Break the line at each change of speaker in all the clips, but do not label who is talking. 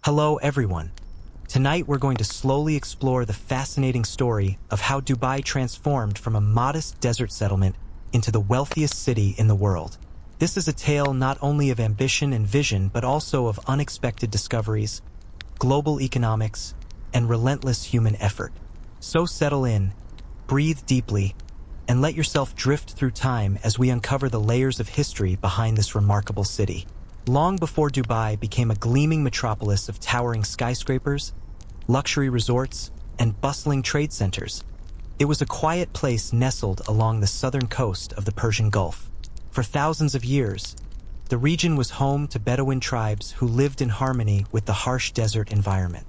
Hello everyone. Tonight we're going to slowly explore the fascinating story of how Dubai transformed from a modest desert settlement into the wealthiest city in the world. This is a tale not only of ambition and vision but also of unexpected discoveries, global economics, and relentless human effort. So settle in, breathe deeply, and let yourself drift through time as we uncover the layers of history behind this remarkable city. Long before Dubai became a gleaming metropolis of towering skyscrapers, luxury resorts, and bustling trade centers, it was a quiet place nestled along the southern coast of the Persian Gulf. For thousands of years, the region was home to Bedouin tribes who lived in harmony with the harsh desert environment.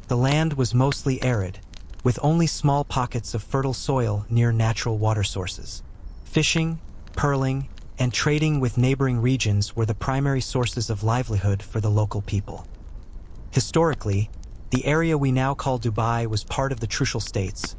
The land was mostly arid, with only small pockets of fertile soil near natural water sources. Fishing, pearling, and trading with neighboring regions were the primary sources of livelihood for the local people. Historically, the area we now call Dubai was part of the Trucial States,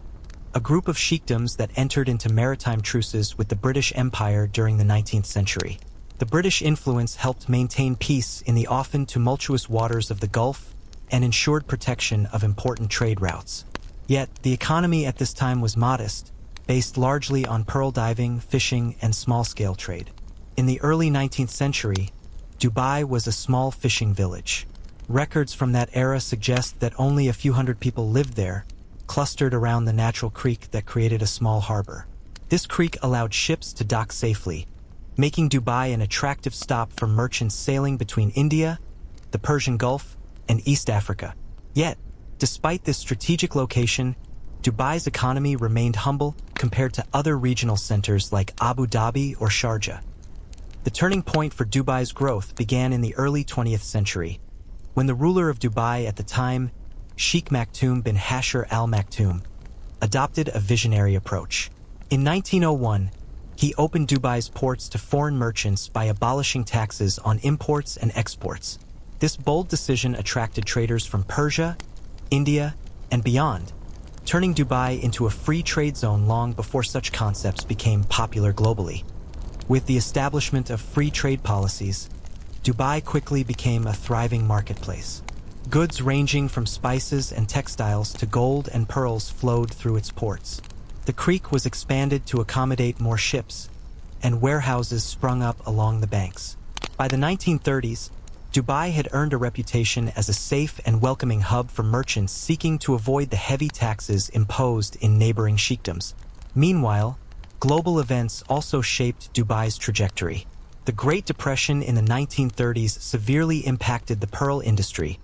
a group of sheikdoms that entered into maritime truces with the British Empire during the 19th century. The British influence helped maintain peace in the often tumultuous waters of the Gulf and ensured protection of important trade routes. Yet, the economy at this time was modest, based largely on pearl diving, fishing, and small-scale trade. In the early 19th century, Dubai was a small fishing village. Records from that era suggest that only a few hundred people lived there, clustered around the natural creek that created a small harbor. This creek allowed ships to dock safely, making Dubai an attractive stop for merchants sailing between India, the Persian Gulf, and East Africa. Yet, despite this strategic location, Dubai's economy remained humble compared to other regional centers like Abu Dhabi or Sharjah. The turning point for Dubai's growth began in the early 20th century, when the ruler of Dubai at the time, Sheikh Maktoum bin Hasher Al Maktoum, adopted a visionary approach. In 1901, he opened Dubai's ports to foreign merchants by abolishing taxes on imports and exports. This bold decision attracted traders from Persia, India, and beyond, turning Dubai into a free trade zone long before such concepts became popular globally. With the establishment of free trade policies, Dubai quickly became a thriving marketplace. Goods ranging from spices and textiles to gold and pearls flowed through its ports. The creek was expanded to accommodate more ships, and warehouses sprung up along the banks. By the 1930s, Dubai had earned a reputation as a safe and welcoming hub for merchants seeking to avoid the heavy taxes imposed in neighboring sheikdoms. Meanwhile, global events also shaped Dubai's trajectory. The Great Depression in the 1930s severely impacted the pearl industry,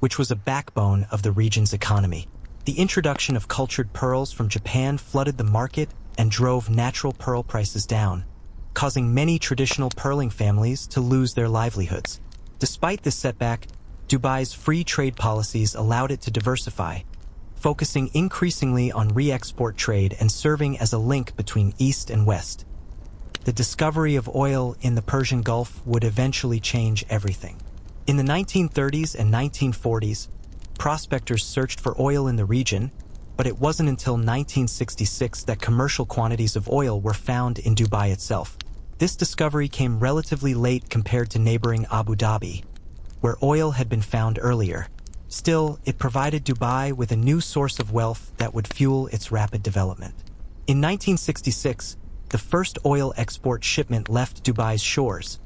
which was a backbone of the region's economy. The introduction of cultured pearls from Japan flooded the market and drove natural pearl prices down, causing many traditional pearling families to lose their livelihoods. Despite this setback, Dubai's free trade policies allowed it to diversify, focusing increasingly on re-export trade and serving as a link between East and West. The discovery of oil in the Persian Gulf would eventually change everything. In the 1930s and 1940s, prospectors searched for oil in the region, but it wasn't until 1966 that commercial quantities of oil were found in Dubai itself. This discovery came relatively late compared to neighboring Abu Dhabi, where oil had been found earlier. Still, it provided Dubai with a new source of wealth that would fuel its rapid development. In 1966, the first oil export shipment left Dubai's shores,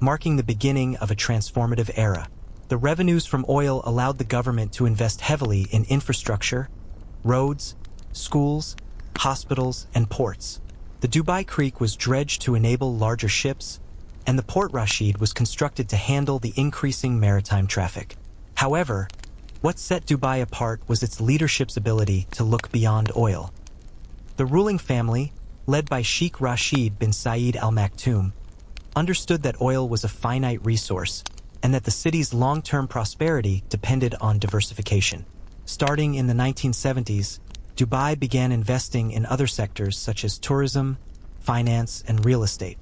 marking the beginning of a transformative era. The revenues from oil allowed the government to invest heavily in infrastructure, roads, schools, hospitals, and ports. The Dubai Creek was dredged to enable larger ships, and the Port Rashid was constructed to handle the increasing maritime traffic. However, what set Dubai apart was its leadership's ability to look beyond oil. The ruling family, led by Sheikh Rashid bin Saeed Al Maktoum, understood that oil was a finite resource and that the city's long-term prosperity depended on diversification. Starting in the 1970s, Dubai began investing in other sectors such as tourism, finance, and real estate.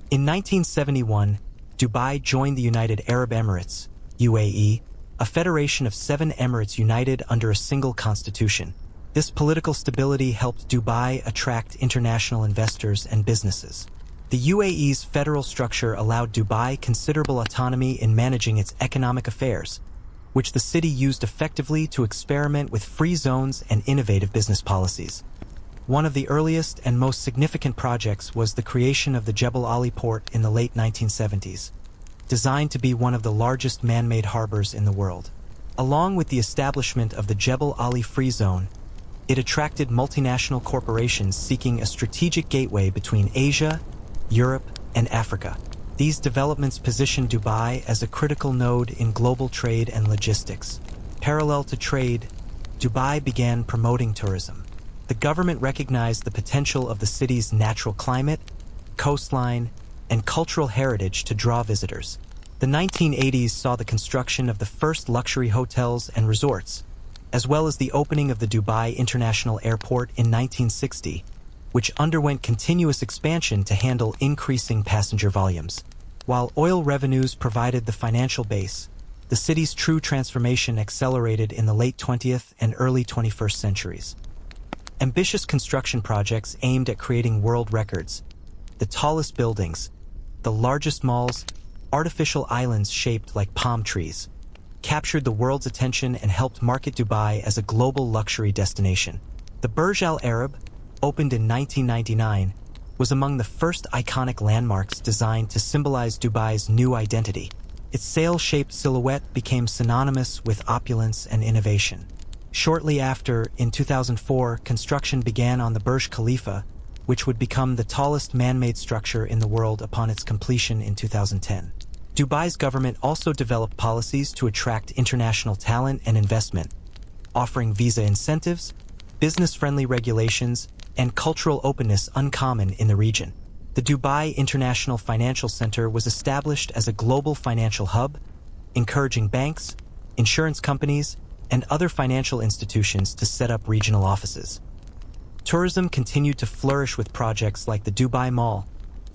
In 1971, Dubai joined the United Arab Emirates, UAE, a federation of 7 emirates united under a single constitution. This political stability helped Dubai attract international investors and businesses. The UAE's federal structure allowed Dubai considerable autonomy in managing its economic affairs, which the city used effectively to experiment with free zones and innovative business policies. One of the earliest and most significant projects was the creation of the Jebel Ali port in the late 1970s, designed to be one of the largest man-made harbors in the world. Along with the establishment of the Jebel Ali Free Zone, it attracted multinational corporations seeking a strategic gateway between Asia, Europe, and Africa. These developments positioned Dubai as a critical node in global trade and logistics. Parallel to trade, Dubai began promoting tourism. The government recognized the potential of the city's natural climate, coastline, and cultural heritage to draw visitors. The 1980s saw the construction of the first luxury hotels and resorts, as well as the opening of the Dubai International Airport in 1960, which underwent continuous expansion to handle increasing passenger volumes. While oil revenues provided the financial base, the city's true transformation accelerated in the late 20th and early 21st centuries. Ambitious construction projects aimed at creating world records, the tallest buildings, the largest malls, artificial islands shaped like palm trees, captured the world's attention and helped market Dubai as a global luxury destination. The Burj Al Arab, opened in 1999, was among the first iconic landmarks designed to symbolize Dubai's new identity. Its sail-shaped silhouette became synonymous with opulence and innovation. Shortly after, in 2004, construction began on the Burj Khalifa, which would become the tallest man-made structure in the world upon its completion in 2010. Dubai's government also developed policies to attract international talent and investment, offering visa incentives, business-friendly regulations, and cultural openness uncommon in the region. The Dubai International Financial Center was established as a global financial hub, encouraging banks, insurance companies, and other financial institutions to set up regional offices. Tourism continued to flourish with projects like the Dubai Mall,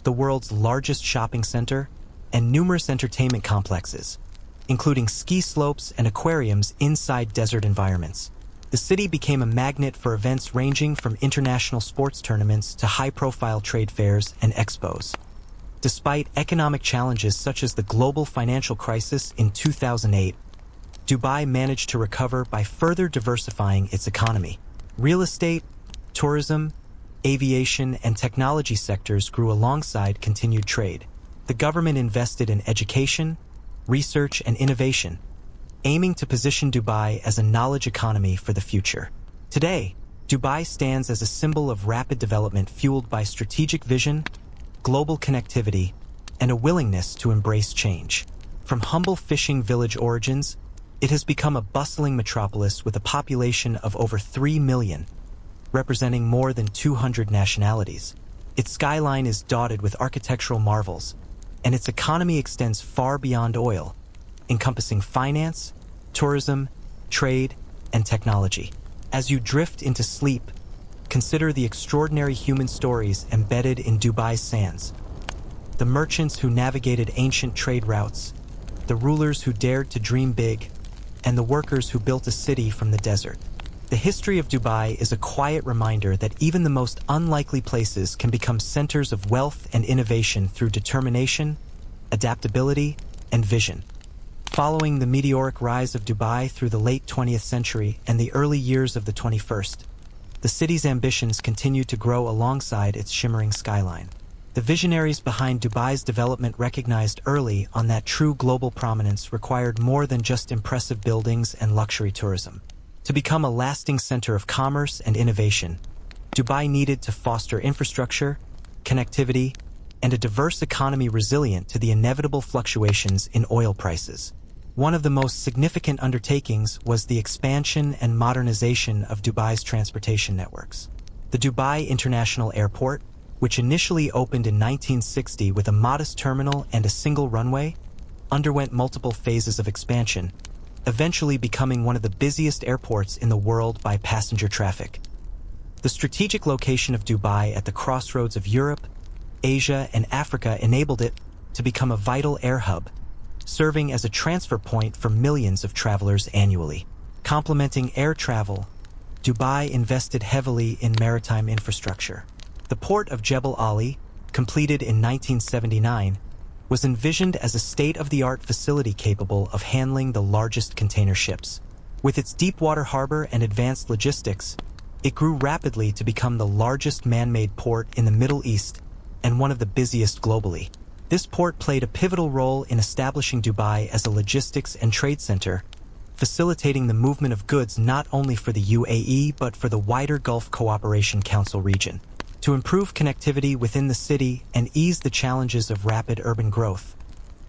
the world's largest shopping center, and numerous entertainment complexes, including ski slopes and aquariums inside desert environments. The city became a magnet for events ranging from international sports tournaments to high-profile trade fairs and expos. Despite economic challenges such as the global financial crisis in 2008, Dubai managed to recover by further diversifying its economy. Real estate, tourism, aviation, and technology sectors grew alongside continued trade. The government invested in education, research, and innovation, aiming to position Dubai as a knowledge economy for the future. Today, Dubai stands as a symbol of rapid development fueled by strategic vision, global connectivity, and a willingness to embrace change. From humble fishing village origins, it has become a bustling metropolis with a population of over 3 million, representing more than 200 nationalities. Its skyline is dotted with architectural marvels, and its economy extends far beyond oil, encompassing finance, tourism, trade, and technology. As you drift into sleep, consider the extraordinary human stories embedded in Dubai's sands. The merchants who navigated ancient trade routes, the rulers who dared to dream big, and the workers who built a city from the desert. The history of Dubai is a quiet reminder that even the most unlikely places can become centers of wealth and innovation through determination, adaptability, and vision. Following the meteoric rise of Dubai through the late 20th century and the early years of the 21st, the city's ambitions continued to grow alongside its shimmering skyline. The visionaries behind Dubai's development recognized early on that true global prominence required more than just impressive buildings and luxury tourism. To become a lasting center of commerce and innovation, Dubai needed to foster infrastructure, connectivity, and a diverse economy resilient to the inevitable fluctuations in oil prices. One of the most significant undertakings was the expansion and modernization of Dubai's transportation networks. The Dubai International Airport, which initially opened in 1960 with a modest terminal and a single runway, underwent multiple phases of expansion, eventually becoming one of the busiest airports in the world by passenger traffic. The strategic location of Dubai at the crossroads of Europe, Asia, and Africa enabled it to become a vital air hub, serving as a transfer point for millions of travelers annually. Complementing air travel, Dubai invested heavily in maritime infrastructure. The port of Jebel Ali, completed in 1979, was envisioned as a state-of-the-art facility capable of handling the largest container ships. With its deep-water harbor and advanced logistics, it grew rapidly to become the largest man-made port in the Middle East and one of the busiest globally. This port played a pivotal role in establishing Dubai as a logistics and trade center, facilitating the movement of goods not only for the UAE but for the wider Gulf Cooperation Council region. To improve connectivity within the city and ease the challenges of rapid urban growth,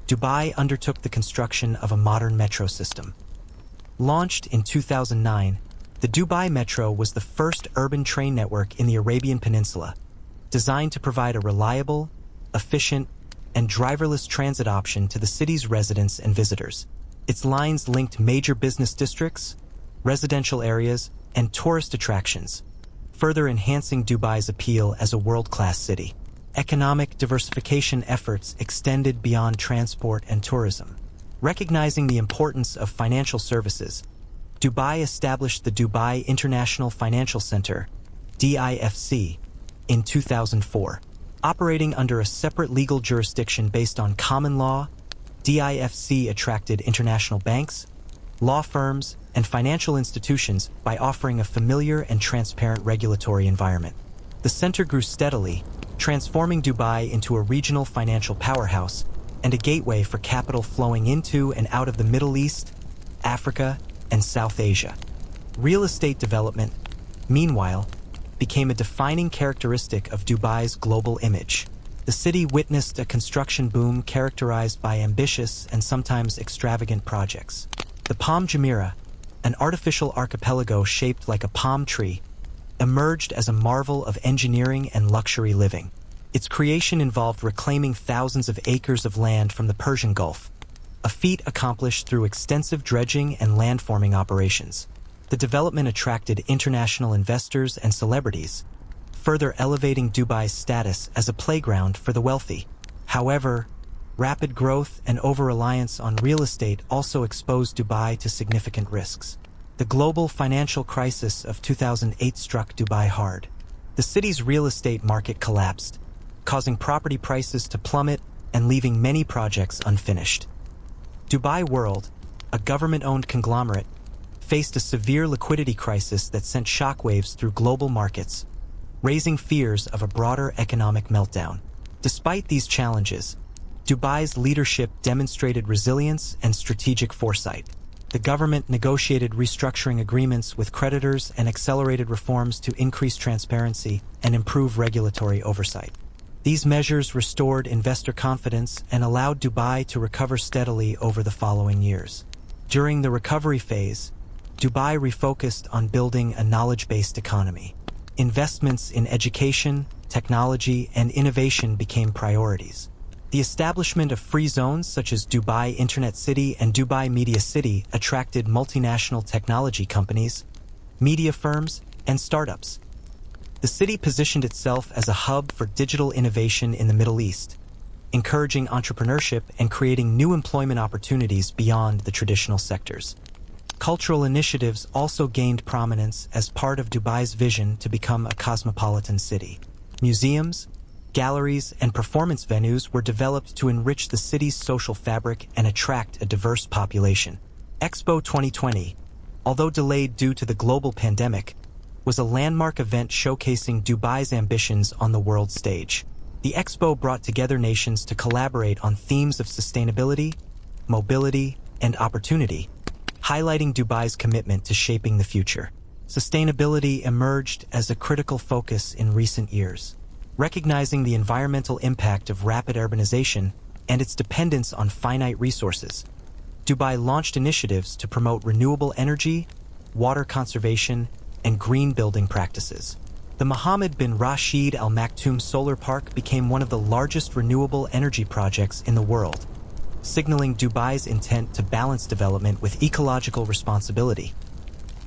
Dubai undertook the construction of a modern metro system. Launched in 2009, the Dubai Metro was the first urban train network in the Arabian Peninsula, designed to provide a reliable, efficient, and driverless transit option to the city's residents and visitors. Its lines linked major business districts, residential areas, and tourist attractions, further enhancing Dubai's appeal as a world-class city. Economic diversification efforts extended beyond transport and tourism. Recognizing the importance of financial services, Dubai established the Dubai International Financial Center, DIFC, in 2004. Operating under a separate legal jurisdiction based on common law, DIFC attracted international banks, law firms, and financial institutions by offering a familiar and transparent regulatory environment. The center grew steadily, transforming Dubai into a regional financial powerhouse and a gateway for capital flowing into and out of the Middle East, Africa, and South Asia. Real estate development, meanwhile, became a defining characteristic of Dubai's global image. The city witnessed a construction boom characterized by ambitious and sometimes extravagant projects. The Palm Jumeirah, an artificial archipelago shaped like a palm tree, emerged as a marvel of engineering and luxury living. Its creation involved reclaiming thousands of acres of land from the Persian Gulf, a feat accomplished through extensive dredging and landforming operations. The development attracted international investors and celebrities, further elevating Dubai's status as a playground for the wealthy. However, rapid growth and over-reliance on real estate also exposed Dubai to significant risks. The global financial crisis of 2008 struck Dubai hard. The city's real estate market collapsed, causing property prices to plummet and leaving many projects unfinished. Dubai World, a government-owned conglomerate, faced a severe liquidity crisis that sent shockwaves through global markets, raising fears of a broader economic meltdown. Despite these challenges, Dubai's leadership demonstrated resilience and strategic foresight. The government negotiated restructuring agreements with creditors and accelerated reforms to increase transparency and improve regulatory oversight. These measures restored investor confidence and allowed Dubai to recover steadily over the following years. During the recovery phase, Dubai refocused on building a knowledge-based economy. Investments in education, technology, and innovation became priorities. The establishment of free zones such as Dubai Internet City and Dubai Media City attracted multinational technology companies, media firms, and startups. The city positioned itself as a hub for digital innovation in the Middle East, encouraging entrepreneurship and creating new employment opportunities beyond the traditional sectors. Cultural initiatives also gained prominence as part of Dubai's vision to become a cosmopolitan city. Museums, galleries, and performance venues were developed to enrich the city's social fabric and attract a diverse population. Expo 2020, although delayed due to the global pandemic, was a landmark event showcasing Dubai's ambitions on the world stage. The expo brought together nations to collaborate on themes of sustainability, mobility, and opportunity, highlighting Dubai's commitment to shaping the future. Sustainability emerged as a critical focus in recent years. Recognizing the environmental impact of rapid urbanization and its dependence on finite resources, Dubai launched initiatives to promote renewable energy, water conservation, and green building practices. The Mohammed bin Rashid Al Maktoum Solar Park became one of the largest renewable energy projects in the world, signaling Dubai's intent to balance development with ecological responsibility.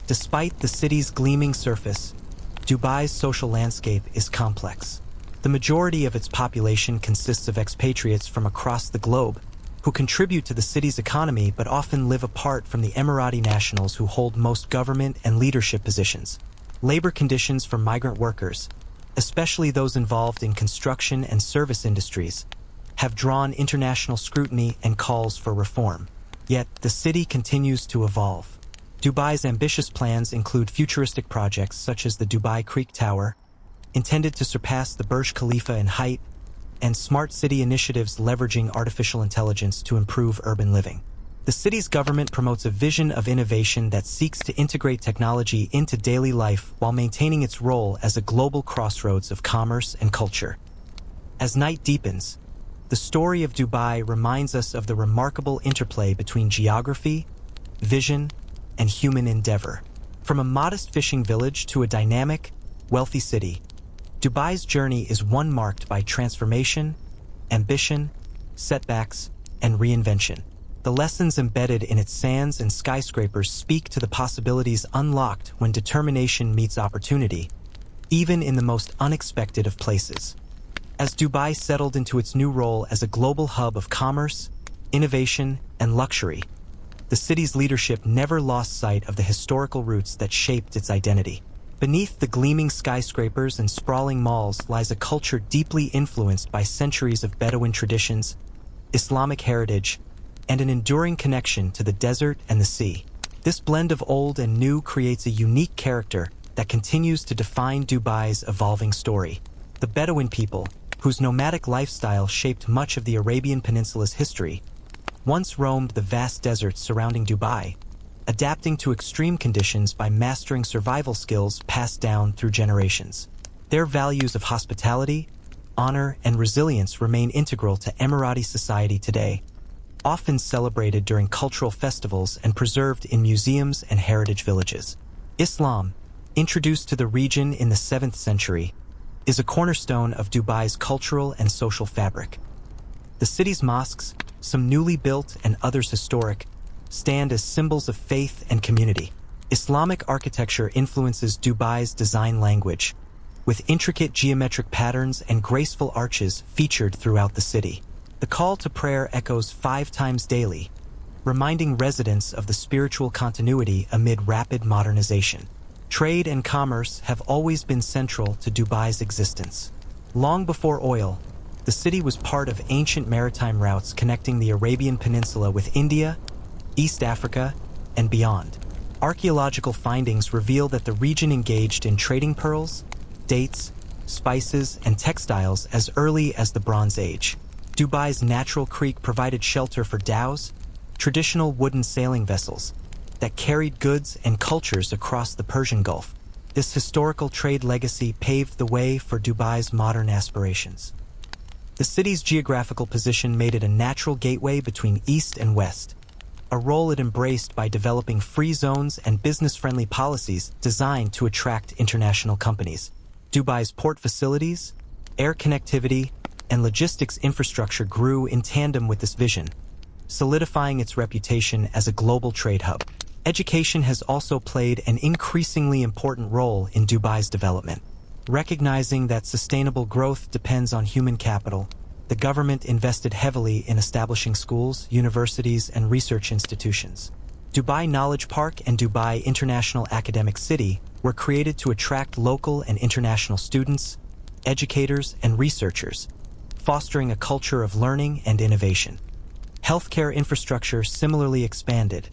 Despite the city's gleaming surface, Dubai's social landscape is complex. The majority of its population consists of expatriates from across the globe, who contribute to the city's economy but often live apart from the Emirati nationals who hold most government and leadership positions. Labor conditions for migrant workers, especially those involved in construction and service industries, have drawn international scrutiny and calls for reform. Yet, the city continues to evolve. Dubai's ambitious plans include futuristic projects such as the Dubai Creek Tower, intended to surpass the Burj Khalifa in height, and smart city initiatives leveraging artificial intelligence to improve urban living. The city's government promotes a vision of innovation that seeks to integrate technology into daily life while maintaining its role as a global crossroads of commerce and culture. As night deepens, the story of Dubai reminds us of the remarkable interplay between geography, vision, and human endeavor. From a modest fishing village to a dynamic, wealthy city, Dubai's journey is one marked by transformation, ambition, setbacks, and reinvention. The lessons embedded in its sands and skyscrapers speak to the possibilities unlocked when determination meets opportunity, even in the most unexpected of places. As Dubai settled into its new role as a global hub of commerce, innovation, and luxury, the city's leadership never lost sight of the historical roots that shaped its identity. Beneath the gleaming skyscrapers and sprawling malls lies a culture deeply influenced by centuries of Bedouin traditions, Islamic heritage, and an enduring connection to the desert and the sea. This blend of old and new creates a unique character that continues to define Dubai's evolving story. The Bedouin people, whose nomadic lifestyle shaped much of the Arabian Peninsula's history, once roamed the vast deserts surrounding Dubai, adapting to extreme conditions by mastering survival skills passed down through generations. Their values of hospitality, honor, and resilience remain integral to Emirati society today, often celebrated during cultural festivals and preserved in museums and heritage villages. Islam, introduced to the region in the 7th century, is a cornerstone of Dubai's cultural and social fabric. The city's mosques, some newly built and others historic, stand as symbols of faith and community. Islamic architecture influences Dubai's design language, with intricate geometric patterns and graceful arches featured throughout the city. The call to prayer echoes 5 times daily, reminding residents of the spiritual continuity amid rapid modernization. Trade and commerce have always been central to Dubai's existence. Long before oil, the city was part of ancient maritime routes connecting the Arabian Peninsula with India, East Africa, and beyond. Archaeological findings reveal that the region engaged in trading pearls, dates, spices, and textiles as early as the Bronze Age. Dubai's natural creek provided shelter for dhows, traditional wooden sailing vessels, that carried goods and cultures across the Persian Gulf. This historical trade legacy paved the way for Dubai's modern aspirations. The city's geographical position made it a natural gateway between East and West, a role it embraced by developing free zones and business-friendly policies designed to attract international companies. Dubai's port facilities, air connectivity, and logistics infrastructure grew in tandem with this vision, solidifying its reputation as a global trade hub. Education has also played an increasingly important role in Dubai's development. Recognizing that sustainable growth depends on human capital, the government invested heavily in establishing schools, universities, and research institutions. Dubai Knowledge Park and Dubai International Academic City were created to attract local and international students, educators, and researchers, fostering a culture of learning and innovation. Healthcare infrastructure similarly expanded,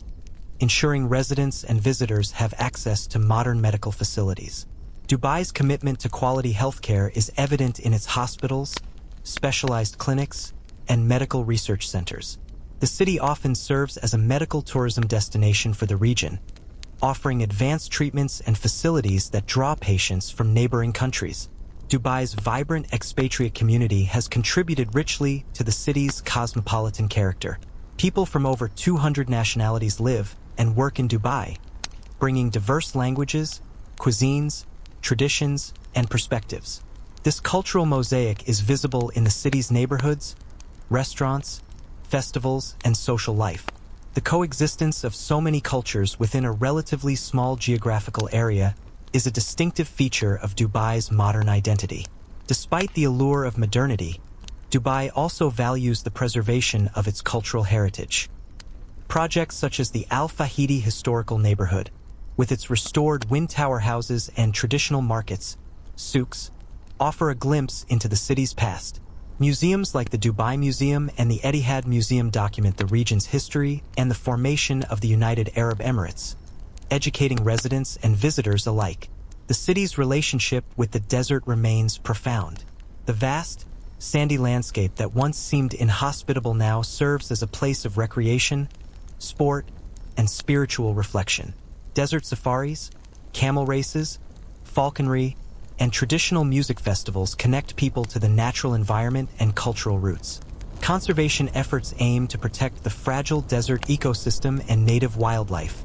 ensuring residents and visitors have access to modern medical facilities. Dubai's commitment to quality healthcare is evident in its hospitals, specialized clinics, and medical research centers. The city often serves as a medical tourism destination for the region, offering advanced treatments and facilities that draw patients from neighboring countries. Dubai's vibrant expatriate community has contributed richly to the city's cosmopolitan character. People from over 200 nationalities live and work in Dubai, bringing diverse languages, cuisines, traditions, and perspectives. This cultural mosaic is visible in the city's neighborhoods, restaurants, festivals, and social life. The coexistence of so many cultures within a relatively small geographical area is a distinctive feature of Dubai's modern identity. Despite the allure of modernity, Dubai also values the preservation of its cultural heritage. Projects such as the Al Fahidi Historical Neighborhood, with its restored wind tower houses and traditional markets, souks, offer a glimpse into the city's past, Museums like the Dubai Museum and the Etihad Museum document the region's history and the formation of the United Arab Emirates, educating residents and visitors alike. The city's relationship with the desert remains profound. The vast, sandy landscape that once seemed inhospitable now serves as a place of recreation, sport, and spiritual reflection. Desert safaris, camel races, falconry, and traditional music festivals connect people to the natural environment and cultural roots. Conservation efforts aim to protect the fragile desert ecosystem and native wildlife,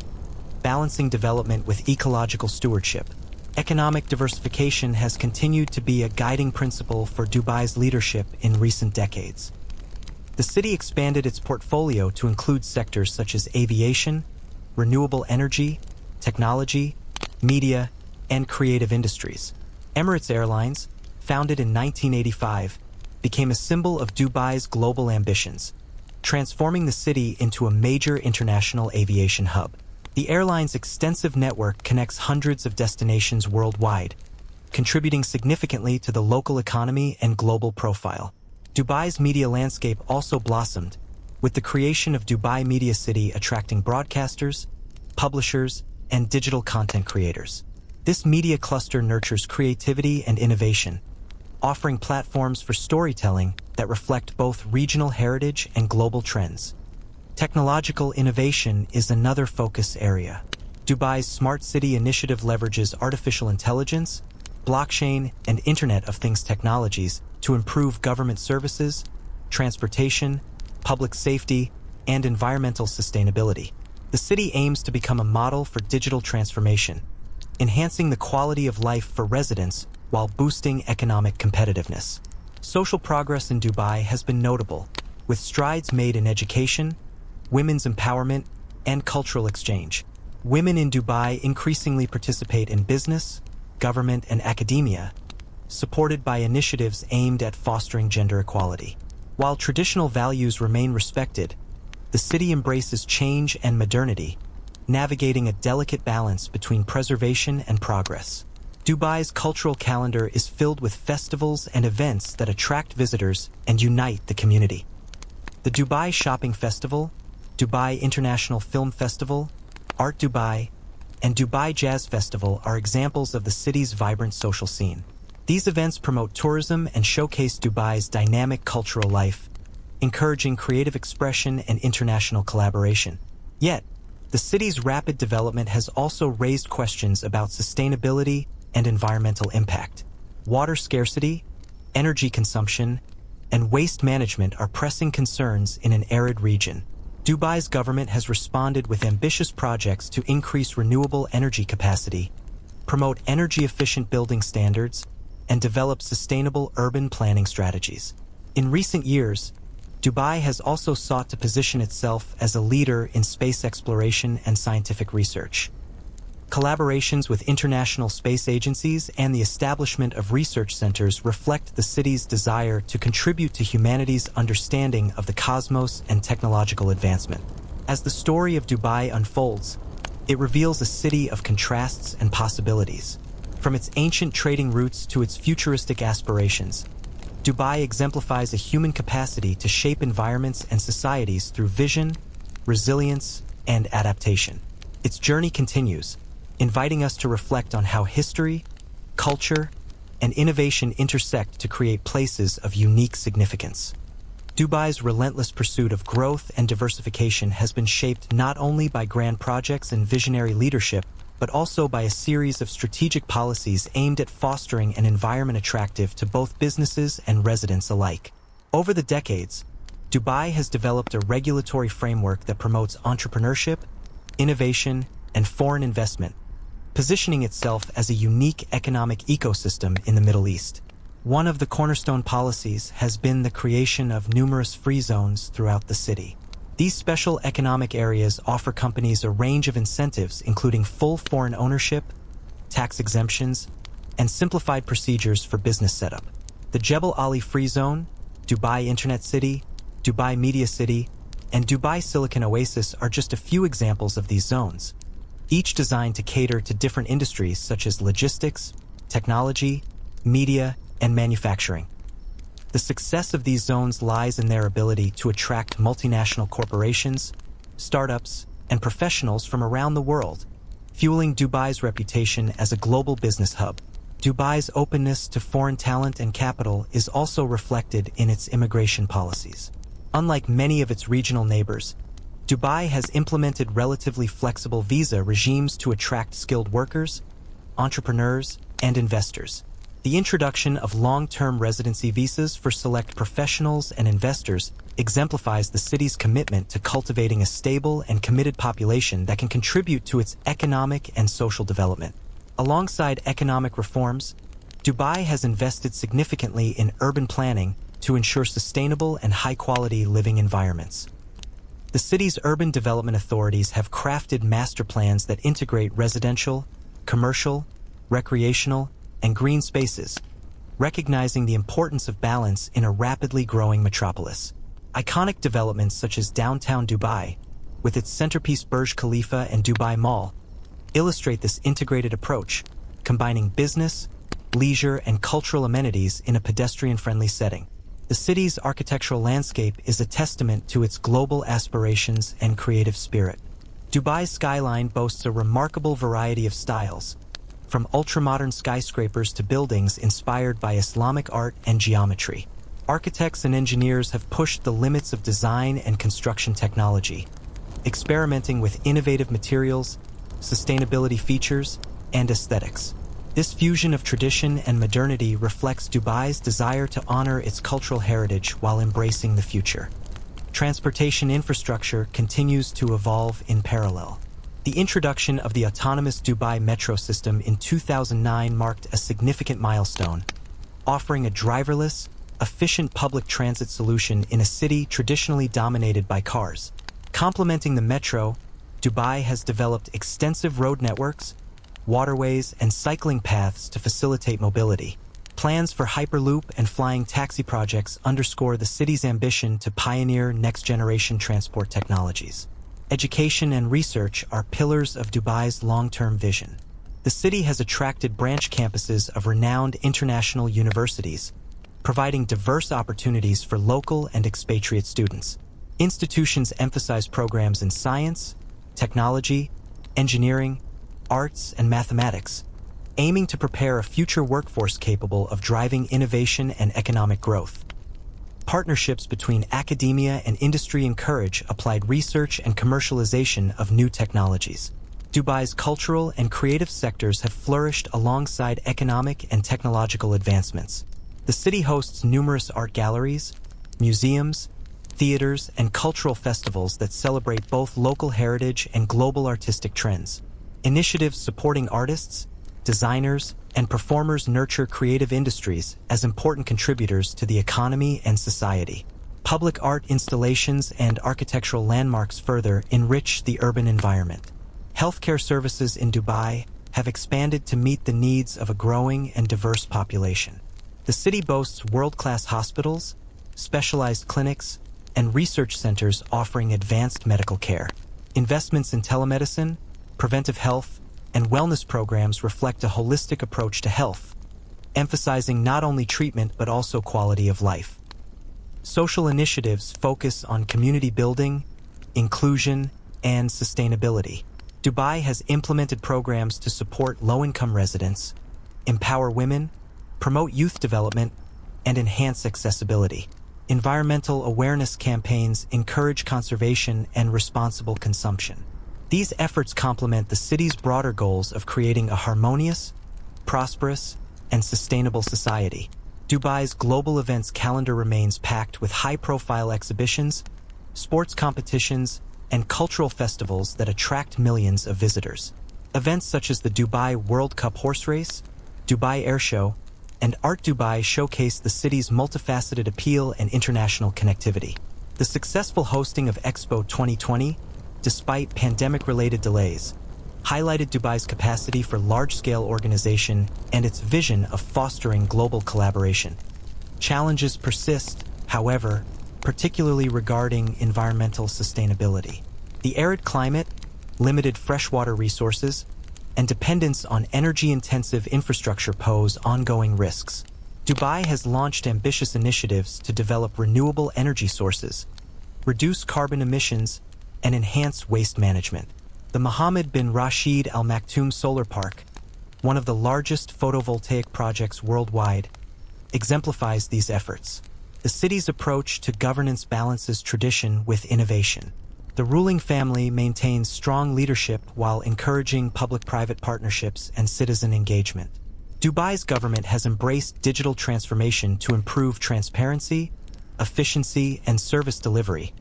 balancing development with ecological stewardship. Economic diversification has continued to be a guiding principle for Dubai's leadership in recent decades. The city expanded its portfolio to include sectors such as aviation, renewable energy, technology, media, and creative industries. Emirates Airlines, founded in 1985, became a symbol of Dubai's global ambitions, transforming the city into a major international aviation hub. The airline's extensive network connects hundreds of destinations worldwide, contributing significantly to the local economy and global profile. Dubai's media landscape also blossomed, with the creation of Dubai Media City attracting broadcasters, publishers, and digital content creators. This media cluster nurtures creativity and innovation, offering platforms for storytelling that reflect both regional heritage and global trends. Technological innovation is another focus area. Dubai's Smart City initiative leverages artificial intelligence, blockchain, and Internet of Things technologies to improve government services, transportation, public safety, and environmental sustainability. The city aims to become a model for digital transformation, enhancing the quality of life for residents while boosting economic competitiveness. Social progress in Dubai has been notable, with strides made in education, women's empowerment, and cultural exchange. Women in Dubai increasingly participate in business, government, and academia, supported by initiatives aimed at fostering gender equality. While traditional values remain respected, the city embraces change and modernity, navigating a delicate balance between preservation and progress. Dubai's cultural calendar is filled with festivals and events that attract visitors and unite the community. The Dubai Shopping Festival, Dubai International Film Festival, Art Dubai, and Dubai Jazz Festival are examples of the city's vibrant social scene. These events promote tourism and showcase Dubai's dynamic cultural life, encouraging creative expression and international collaboration. Yet, the city's rapid development has also raised questions about sustainability and environmental impact. Water scarcity, energy consumption, and waste management are pressing concerns in an arid region. Dubai's government has responded with ambitious projects to increase renewable energy capacity, promote energy-efficient building standards, and develop sustainable urban planning strategies. In recent years, Dubai has also sought to position itself as a leader in space exploration and scientific research. Collaborations with international space agencies and the establishment of research centers reflect the city's desire to contribute to humanity's understanding of the cosmos and technological advancement. As the story of Dubai unfolds, it reveals a city of contrasts and possibilities. From its ancient trading routes to its futuristic aspirations, Dubai exemplifies a human capacity to shape environments and societies through vision, resilience, and adaptation. Its journey continues, inviting us to reflect on how history, culture, and innovation intersect to create places of unique significance. Dubai's relentless pursuit of growth and diversification has been shaped not only by grand projects and visionary leadership, but also by a series of strategic policies aimed at fostering an environment attractive to both businesses and residents alike. Over the decades, Dubai has developed a regulatory framework that promotes entrepreneurship, innovation, and foreign investment, positioning itself as a unique economic ecosystem in the Middle East. One of the cornerstone policies has been the creation of numerous free zones throughout the city. These special economic areas offer companies a range of incentives, including full foreign ownership, tax exemptions, and simplified procedures for business setup. The Jebel Ali Free Zone, Dubai Internet City, Dubai Media City, and Dubai Silicon Oasis are just a few examples of these zones, each designed to cater to different industries such as logistics, technology, media, and manufacturing. The success of these zones lies in their ability to attract multinational corporations, startups, and professionals from around the world, fueling Dubai's reputation as a global business hub. Dubai's openness to foreign talent and capital is also reflected in its immigration policies. Unlike many of its regional neighbors, Dubai has implemented relatively flexible visa regimes to attract skilled workers, entrepreneurs, and investors. The introduction of long-term residency visas for select professionals and investors exemplifies the city's commitment to cultivating a stable and committed population that can contribute to its economic and social development. Alongside economic reforms, Dubai has invested significantly in urban planning to ensure sustainable and high-quality living environments. The city's urban development authorities have crafted master plans that integrate residential, commercial, recreational, and green spaces, recognizing the importance of balance in a rapidly growing metropolis. Iconic developments such as downtown Dubai, with its centerpiece Burj Khalifa and Dubai Mall, illustrate this integrated approach, combining business, leisure, and cultural amenities in a pedestrian-friendly setting. The city's architectural landscape is a testament to its global aspirations and creative spirit. Dubai's skyline boasts a remarkable variety of styles, from ultra-modern skyscrapers to buildings inspired by Islamic art and geometry. Architects and engineers have pushed the limits of design and construction technology, experimenting with innovative materials, sustainability features, and aesthetics. This fusion of tradition and modernity reflects Dubai's desire to honor its cultural heritage while embracing the future. Transportation infrastructure continues to evolve in parallel. The introduction of the autonomous Dubai metro system in 2009 marked a significant milestone, offering a driverless, efficient public transit solution in a city traditionally dominated by cars. Complementing the metro, Dubai has developed extensive road networks, waterways, and cycling paths to facilitate mobility. Plans for Hyperloop and flying taxi projects underscore the city's ambition to pioneer next-generation transport technologies. Education and research are pillars of Dubai's long-term vision. The city has attracted branch campuses of renowned international universities, providing diverse opportunities for local and expatriate students. Institutions emphasize programs in science, technology, engineering, arts, and mathematics, aiming to prepare a future workforce capable of driving innovation and economic growth. Partnerships between academia and industry encourage applied research and commercialization of new technologies. Dubai's cultural and creative sectors have flourished alongside economic and technological advancements. The city hosts numerous art galleries, museums, theaters, and cultural festivals that celebrate both local heritage and global artistic trends. Initiatives supporting artists, designers, and performers nurture creative industries as important contributors to the economy and society. Public art installations and architectural landmarks further enrich the urban environment. Healthcare services in Dubai have expanded to meet the needs of a growing and diverse population. The city boasts world-class hospitals, specialized clinics, and research centers offering advanced medical care. Investments in telemedicine, preventive health, and wellness programs reflect a holistic approach to health, emphasizing not only treatment but also quality of life. Social initiatives focus on community building, inclusion, and sustainability. Dubai has implemented programs to support low-income residents, empower women, promote youth development, and enhance accessibility. Environmental awareness campaigns encourage conservation and responsible consumption. These efforts complement the city's broader goals of creating a harmonious, prosperous, and sustainable society. Dubai's global events calendar remains packed with high-profile exhibitions, sports competitions, and cultural festivals that attract millions of visitors. Events such as the Dubai World Cup horse race, Dubai Air Show, and Art Dubai showcase the city's multifaceted appeal and international connectivity. The successful hosting of Expo 2020, despite pandemic-related delays, highlighted Dubai's capacity for large-scale organization and its vision of fostering global collaboration. Challenges persist, however, particularly regarding environmental sustainability. The arid climate, limited freshwater resources, and dependence on energy-intensive infrastructure pose ongoing risks. Dubai has launched ambitious initiatives to develop renewable energy sources, reduce carbon emissions, and enhance waste management. The Mohammed bin Rashid Al Maktoum Solar Park, one of the largest photovoltaic projects worldwide, exemplifies these efforts. The city's approach to governance balances tradition with innovation. The ruling family maintains strong leadership while encouraging public-private partnerships and citizen engagement. Dubai's government has embraced digital transformation to improve transparency, efficiency, and service delivery,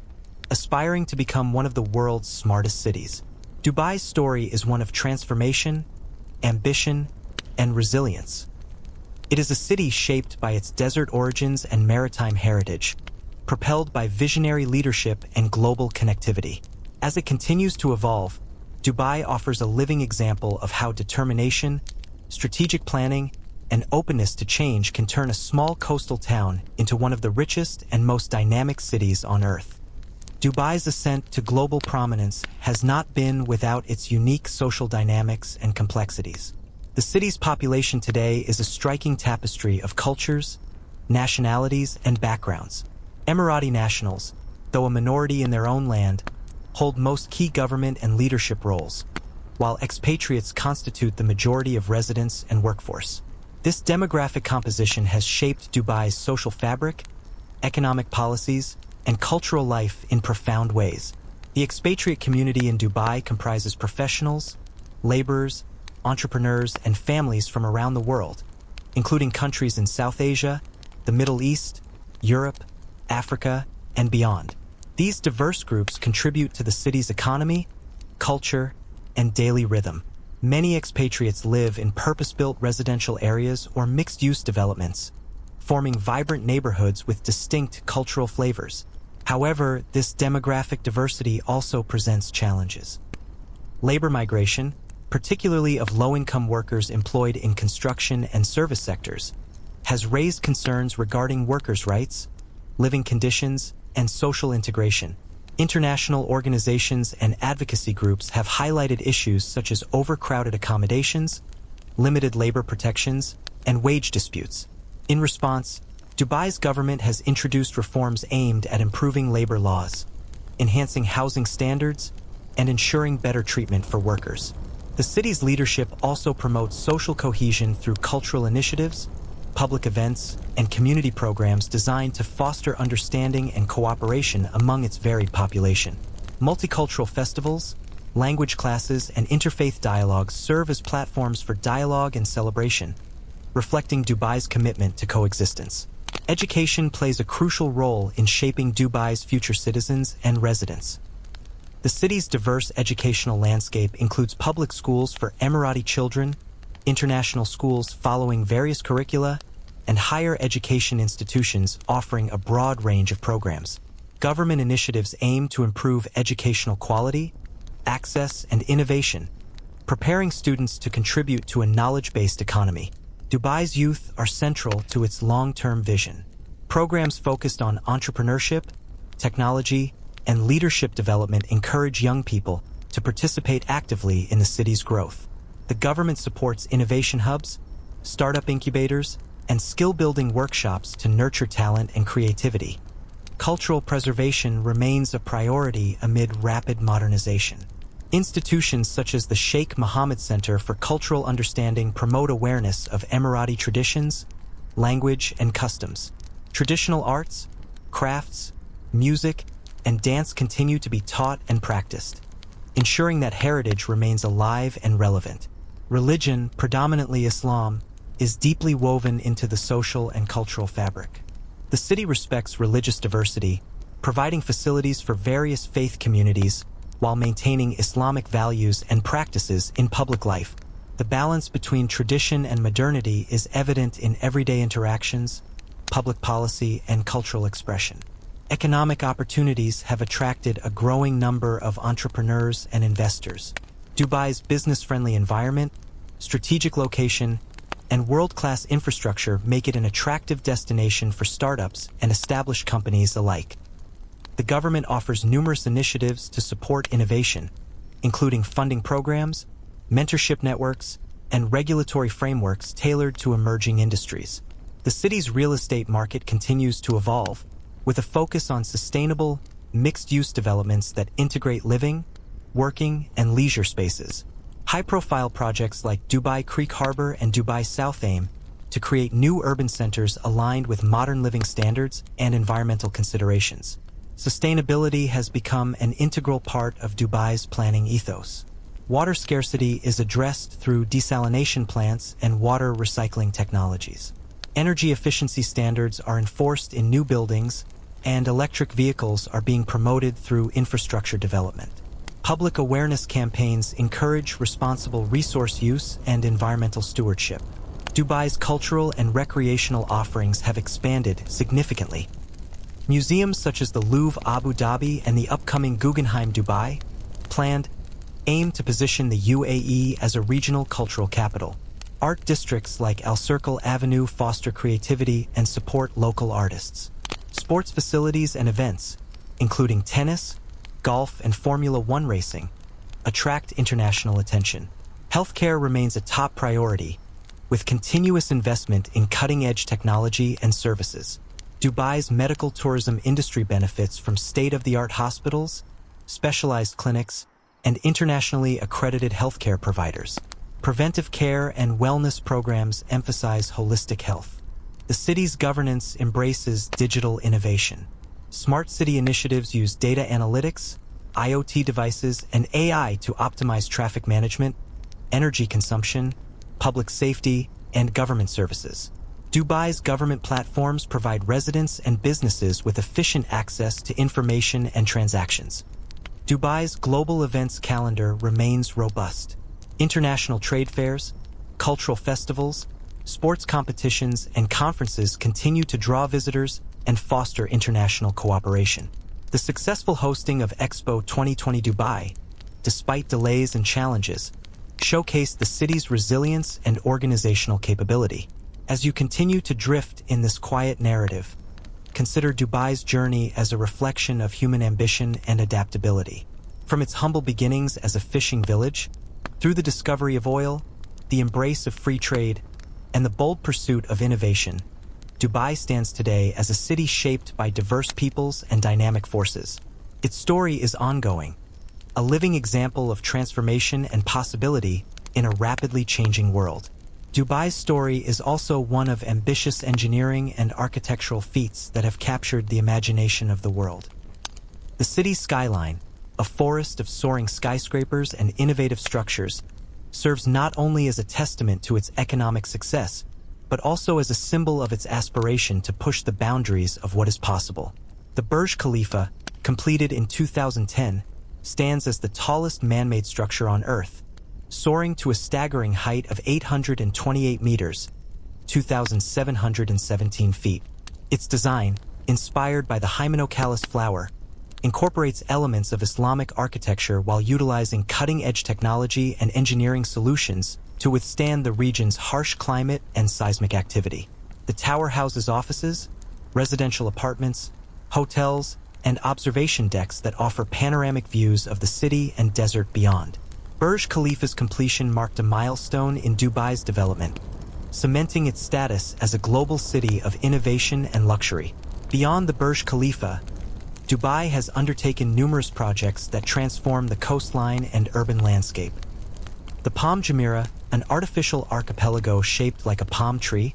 aspiring to become one of the world's smartest cities. Dubai's story is one of transformation, ambition, and resilience. It is a city shaped by its desert origins and maritime heritage, propelled by visionary leadership and global connectivity. As it continues to evolve, Dubai offers a living example of how determination, strategic planning, and openness to change can turn a small coastal town into one of the richest and most dynamic cities on Earth. Dubai's ascent to global prominence has not been without its unique social dynamics and complexities. The city's population today is a striking tapestry of cultures, nationalities, and backgrounds. Emirati nationals, though a minority in their own land, hold most key government and leadership roles, while expatriates constitute the majority of residents and workforce. This demographic composition has shaped Dubai's social fabric, economic policies, and cultural life in profound ways. The expatriate community in Dubai comprises professionals, laborers, entrepreneurs, and families from around the world, including countries in South Asia, the Middle East, Europe, Africa, and beyond. These diverse groups contribute to the city's economy, culture, and daily rhythm. Many expatriates live in purpose-built residential areas or mixed-use developments, forming vibrant neighborhoods with distinct cultural flavors. However, this demographic diversity also presents challenges. Labor migration, particularly of low-income workers employed in construction and service sectors, has raised concerns regarding workers' rights, living conditions, and social integration. International organizations and advocacy groups have highlighted issues such as overcrowded accommodations, limited labor protections, and wage disputes. In response, Dubai's government has introduced reforms aimed at improving labor laws, enhancing housing standards, and ensuring better treatment for workers. The city's leadership also promotes social cohesion through cultural initiatives, public events, and community programs designed to foster understanding and cooperation among its varied population. Multicultural festivals, language classes, and interfaith dialogues serve as platforms for dialogue and celebration, reflecting Dubai's commitment to coexistence. Education plays a crucial role in shaping Dubai's future citizens and residents. The city's diverse educational landscape includes public schools for Emirati children, international schools following various curricula, and higher education institutions offering a broad range of programs. Government initiatives aim to improve educational quality, access, and innovation, preparing students to contribute to a knowledge-based economy. Dubai's youth are central to its long-term vision. Programs focused on entrepreneurship, technology, and leadership development encourage young people to participate actively in the city's growth. The government supports innovation hubs, startup incubators, and skill-building workshops to nurture talent and creativity. Cultural preservation remains a priority amid rapid modernization. Institutions such as the Sheikh Mohammed Center for Cultural Understanding promote awareness of Emirati traditions, language, and customs. Traditional arts, crafts, music, and dance continue to be taught and practiced, ensuring that heritage remains alive and relevant. Religion, predominantly Islam, is deeply woven into the social and cultural fabric. The city respects religious diversity, providing facilities for various faith communities while maintaining Islamic values and practices in public life. The balance between tradition and modernity is evident in everyday interactions, public policy, and cultural expression. Economic opportunities have attracted a growing number of entrepreneurs and investors. Dubai's business-friendly environment, strategic location, and world-class infrastructure make it an attractive destination for startups and established companies alike. The government offers numerous initiatives to support innovation, including funding programs, mentorship networks, and regulatory frameworks tailored to emerging industries. The city's real estate market continues to evolve, with a focus on sustainable, mixed-use developments that integrate living, working, and leisure spaces. High-profile projects like Dubai Creek Harbor and Dubai South aim to create new urban centers aligned with modern living standards and environmental considerations. Sustainability has become an integral part of Dubai's planning ethos. Water scarcity is addressed through desalination plants and water recycling technologies. Energy efficiency standards are enforced in new buildings, and electric vehicles are being promoted through infrastructure development. Public awareness campaigns encourage responsible resource use and environmental stewardship. Dubai's cultural and recreational offerings have expanded significantly. Museums such as the Louvre Abu Dhabi and the upcoming Guggenheim Dubai, planned, aim to position the UAE as a regional cultural capital. Art districts like Al Circle Avenue foster creativity and support local artists. Sports facilities and events, including tennis, golf, and Formula One racing, attract international attention. Healthcare remains a top priority, with continuous investment in cutting-edge technology and services. Dubai's medical tourism industry benefits from state-of-the-art hospitals, specialized clinics, and internationally accredited healthcare providers. Preventive care and wellness programs emphasize holistic health. The city's governance embraces digital innovation. Smart city initiatives use data analytics, IoT devices, and AI to optimize traffic management, energy consumption, public safety, and government services. Dubai's government platforms provide residents and businesses with efficient access to information and transactions. Dubai's global events calendar remains robust. International trade fairs, cultural festivals, sports competitions, and conferences continue to draw visitors and foster international cooperation. The successful hosting of Expo 2020 Dubai, despite delays and challenges, showcased the city's resilience and organizational capability. As you continue to drift in this quiet narrative, consider Dubai's journey as a reflection of human ambition and adaptability. From its humble beginnings as a fishing village, through the discovery of oil, the embrace of free trade, and the bold pursuit of innovation, Dubai stands today as a city shaped by diverse peoples and dynamic forces. Its story is ongoing, a living example of transformation and possibility in a rapidly changing world. Dubai's story is also one of ambitious engineering and architectural feats that have captured the imagination of the world. The city's skyline, a forest of soaring skyscrapers and innovative structures, serves not only as a testament to its economic success, but also as a symbol of its aspiration to push the boundaries of what is possible. The Burj Khalifa, completed in 2010, stands as the tallest man-made structure on Earth, soaring to a staggering height of 828 meters, 2,717 feet. Its design, inspired by the hymenocallis flower, incorporates elements of Islamic architecture while utilizing cutting-edge technology and engineering solutions to withstand the region's harsh climate and seismic activity. The tower houses offices, residential apartments, hotels, and observation decks that offer panoramic views of the city and desert beyond. Burj Khalifa's completion marked a milestone in Dubai's development, cementing its status as a global city of innovation and luxury. Beyond the Burj Khalifa, Dubai has undertaken numerous projects that transform the coastline and urban landscape. The Palm Jumeirah, an artificial archipelago shaped like a palm tree,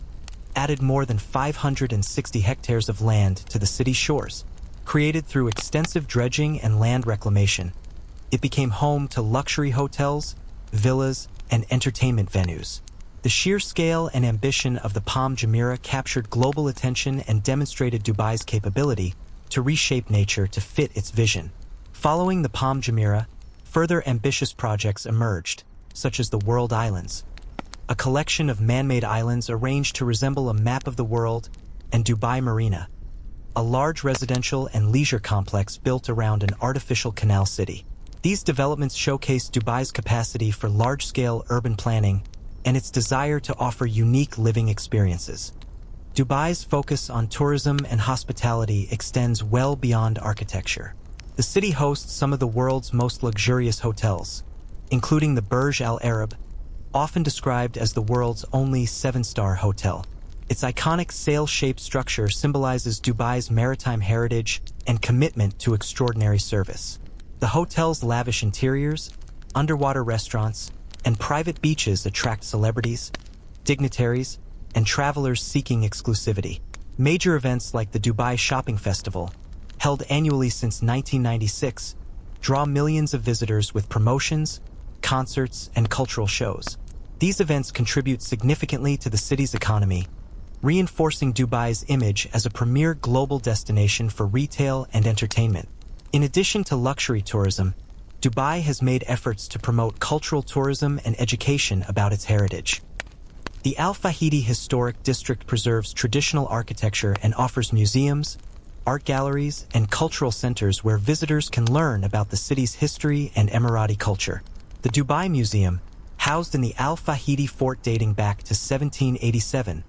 added more than 560 hectares of land to the city's shores. Created through extensive dredging and land reclamation, it became home to luxury hotels, villas, and entertainment venues. The sheer scale and ambition of the Palm Jumeirah captured global attention and demonstrated Dubai's capability to reshape nature to fit its vision. Following the Palm Jumeirah, further ambitious projects emerged, such as the World Islands, a collection of man-made islands arranged to resemble a map of the world, and Dubai Marina, a large residential and leisure complex built around an artificial canal city. These developments showcase Dubai's capacity for large-scale urban planning and its desire to offer unique living experiences. Dubai's focus on tourism and hospitality extends well beyond architecture. The city hosts some of the world's most luxurious hotels, including the Burj Al Arab, often described as the world's only 7-star hotel. Its iconic sail-shaped structure symbolizes Dubai's maritime heritage and commitment to extraordinary service. The hotel's lavish interiors, underwater restaurants, and private beaches attract celebrities, dignitaries, and travelers seeking exclusivity. Major events like the Dubai Shopping Festival, held annually since 1996, draw millions of visitors with promotions, concerts, and cultural shows. These events contribute significantly to the city's economy, reinforcing Dubai's image as a premier global destination for retail and entertainment. In addition to luxury tourism, Dubai has made efforts to promote cultural tourism and education about its heritage. The Al Fahidi Historic District preserves traditional architecture and offers museums, art galleries, and cultural centers where visitors can learn about the city's history and Emirati culture. The Dubai Museum, housed in the Al Fahidi Fort dating back to 1787,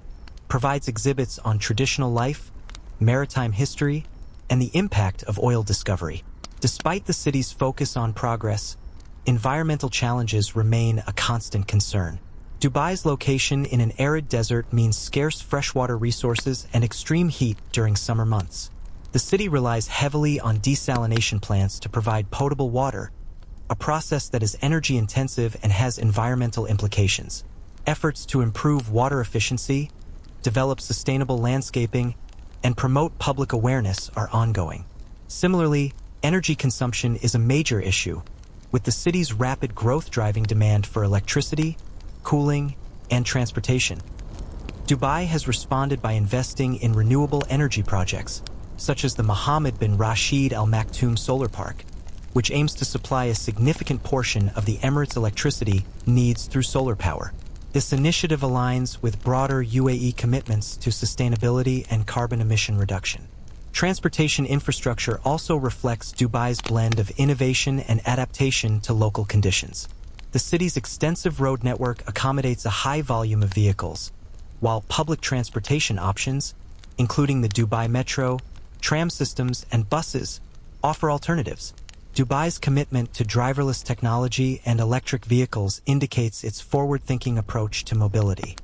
provides exhibits on traditional life, maritime history, and the impact of oil discovery. Despite the city's focus on progress, environmental challenges remain a constant concern. Dubai's location in an arid desert means scarce freshwater resources and extreme heat during summer months. The city relies heavily on desalination plants to provide potable water, a process that is energy-intensive and has environmental implications. Efforts to improve water efficiency, develop sustainable landscaping, and promote public awareness are ongoing. Similarly, energy consumption is a major issue, with the city's rapid growth driving demand for electricity, cooling, and transportation. Dubai has responded by investing in renewable energy projects, such as the Mohammed bin Rashid Al Maktoum Solar Park, which aims to supply a significant portion of the Emirates' electricity needs through solar power. This initiative aligns with broader UAE commitments to sustainability and carbon emission reduction. Transportation infrastructure also reflects Dubai's blend of innovation and adaptation to local conditions. The city's extensive road network accommodates a high volume of vehicles, while public transportation options, including the Dubai Metro, tram systems, and buses, offer alternatives. Dubai's commitment to driverless technology and electric vehicles indicates its forward-thinking approach to mobility.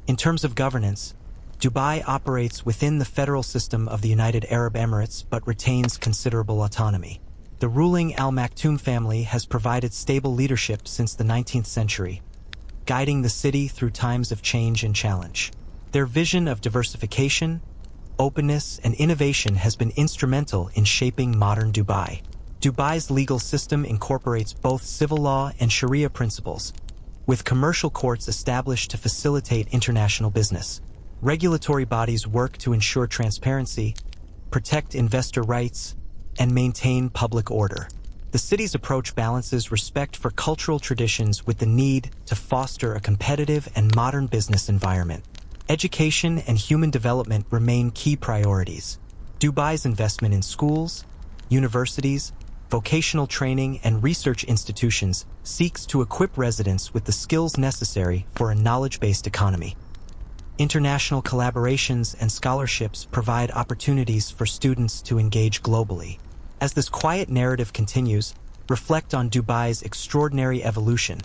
In terms of governance, Dubai operates within the federal system of the United Arab Emirates but retains considerable autonomy. The ruling Al Maktoum family has provided stable leadership since the 19th century, guiding the city through times of change and challenge. Their vision of diversification, openness, and innovation has been instrumental in shaping modern Dubai. Dubai's legal system incorporates both civil law and Sharia principles, with commercial courts established to facilitate international business. Regulatory bodies work to ensure transparency, protect investor rights, and maintain public order. The city's approach balances respect for cultural traditions with the need to foster a competitive and modern business environment. Education and human development remain key priorities. Dubai's investment in schools, universities, vocational training, and research institutions seeks to equip residents with the skills necessary for a knowledge-based economy. International collaborations and scholarships provide opportunities for students to engage globally. As this quiet narrative continues, reflect on Dubai's extraordinary evolution,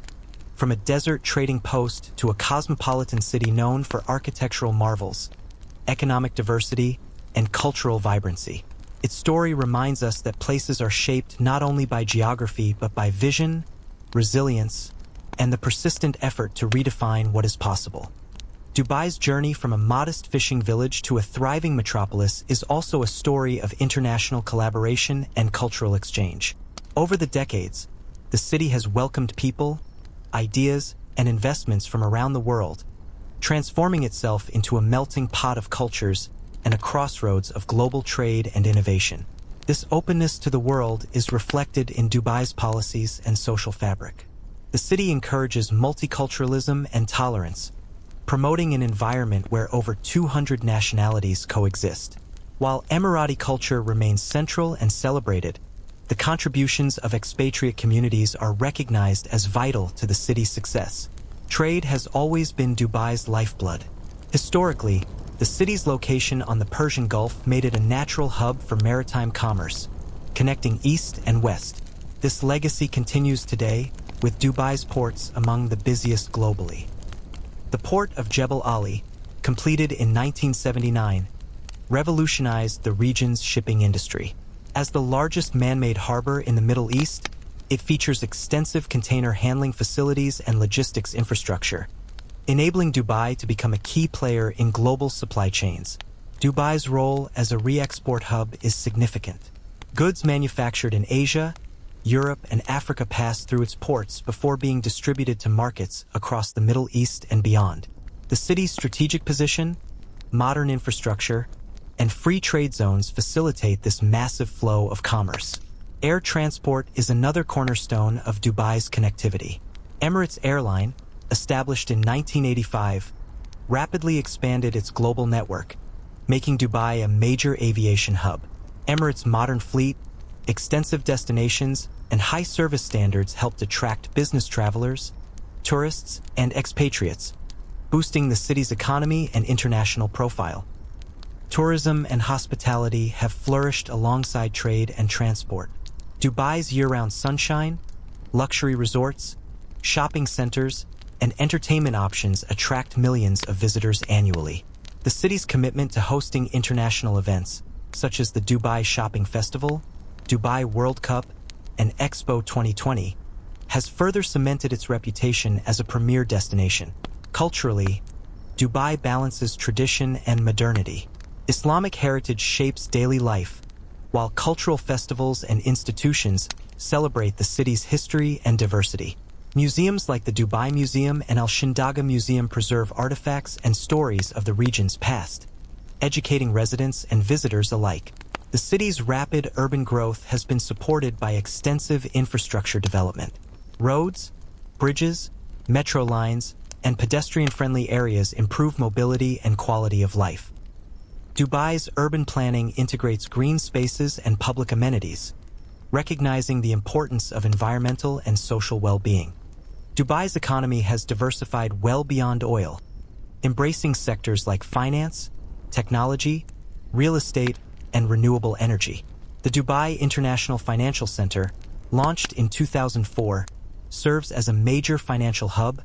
from a desert trading post to a cosmopolitan city known for architectural marvels, economic diversity, and cultural vibrancy. Its story reminds us that places are shaped not only by geography but by vision, resilience, and the persistent effort to redefine what is possible. Dubai's journey from a modest fishing village to a thriving metropolis is also a story of international collaboration and cultural exchange. Over the decades, the city has welcomed people, ideas, and investments from around the world, transforming itself into a melting pot of cultures and a crossroads of global trade and innovation. This openness to the world is reflected in Dubai's policies and social fabric. The city encourages multiculturalism and tolerance, promoting an environment where over 200 nationalities coexist. While Emirati culture remains central and celebrated, the contributions of expatriate communities are recognized as vital to the city's success. Trade has always been Dubai's lifeblood. Historically, the city's location on the Persian Gulf made it a natural hub for maritime commerce, connecting east and west. This legacy continues today, with Dubai's ports among the busiest globally. The port of Jebel Ali, completed in 1979, revolutionized the region's shipping industry. As the largest man-made harbor in the Middle East, it features extensive container handling facilities and logistics infrastructure, enabling Dubai to become a key player in global supply chains. Dubai's role as a re-export hub is significant. Goods manufactured in Asia, Europe, and Africa pass through its ports before being distributed to markets across the Middle East and beyond. The city's strategic position, modern infrastructure, and free trade zones facilitate this massive flow of commerce. Air transport is another cornerstone of Dubai's connectivity. Emirates Airline, established in 1985, rapidly expanded its global network, making Dubai a major aviation hub. Emirates' modern fleet, extensive destinations, and high service standards helped attract business travelers, tourists, and expatriates, boosting the city's economy and international profile. Tourism and hospitality have flourished alongside trade and transport. Dubai's year-round sunshine, luxury resorts, shopping centers, and entertainment options attract millions of visitors annually. The city's commitment to hosting international events, such as the Dubai Shopping Festival, Dubai World Cup, and Expo 2020, has further cemented its reputation as a premier destination. Culturally, Dubai balances tradition and modernity. Islamic heritage shapes daily life, while cultural festivals and institutions celebrate the city's history and diversity. Museums like the Dubai Museum and Al Shindaga Museum preserve artifacts and stories of the region's past, educating residents and visitors alike. The city's rapid urban growth has been supported by extensive infrastructure development. Roads, bridges, metro lines, and pedestrian-friendly areas improve mobility and quality of life. Dubai's urban planning integrates green spaces and public amenities, recognizing the importance of environmental and social well-being. Dubai's economy has diversified well beyond oil, embracing sectors like finance, technology, real estate, and renewable energy. The Dubai International Financial Center, launched in 2004, serves as a major financial hub,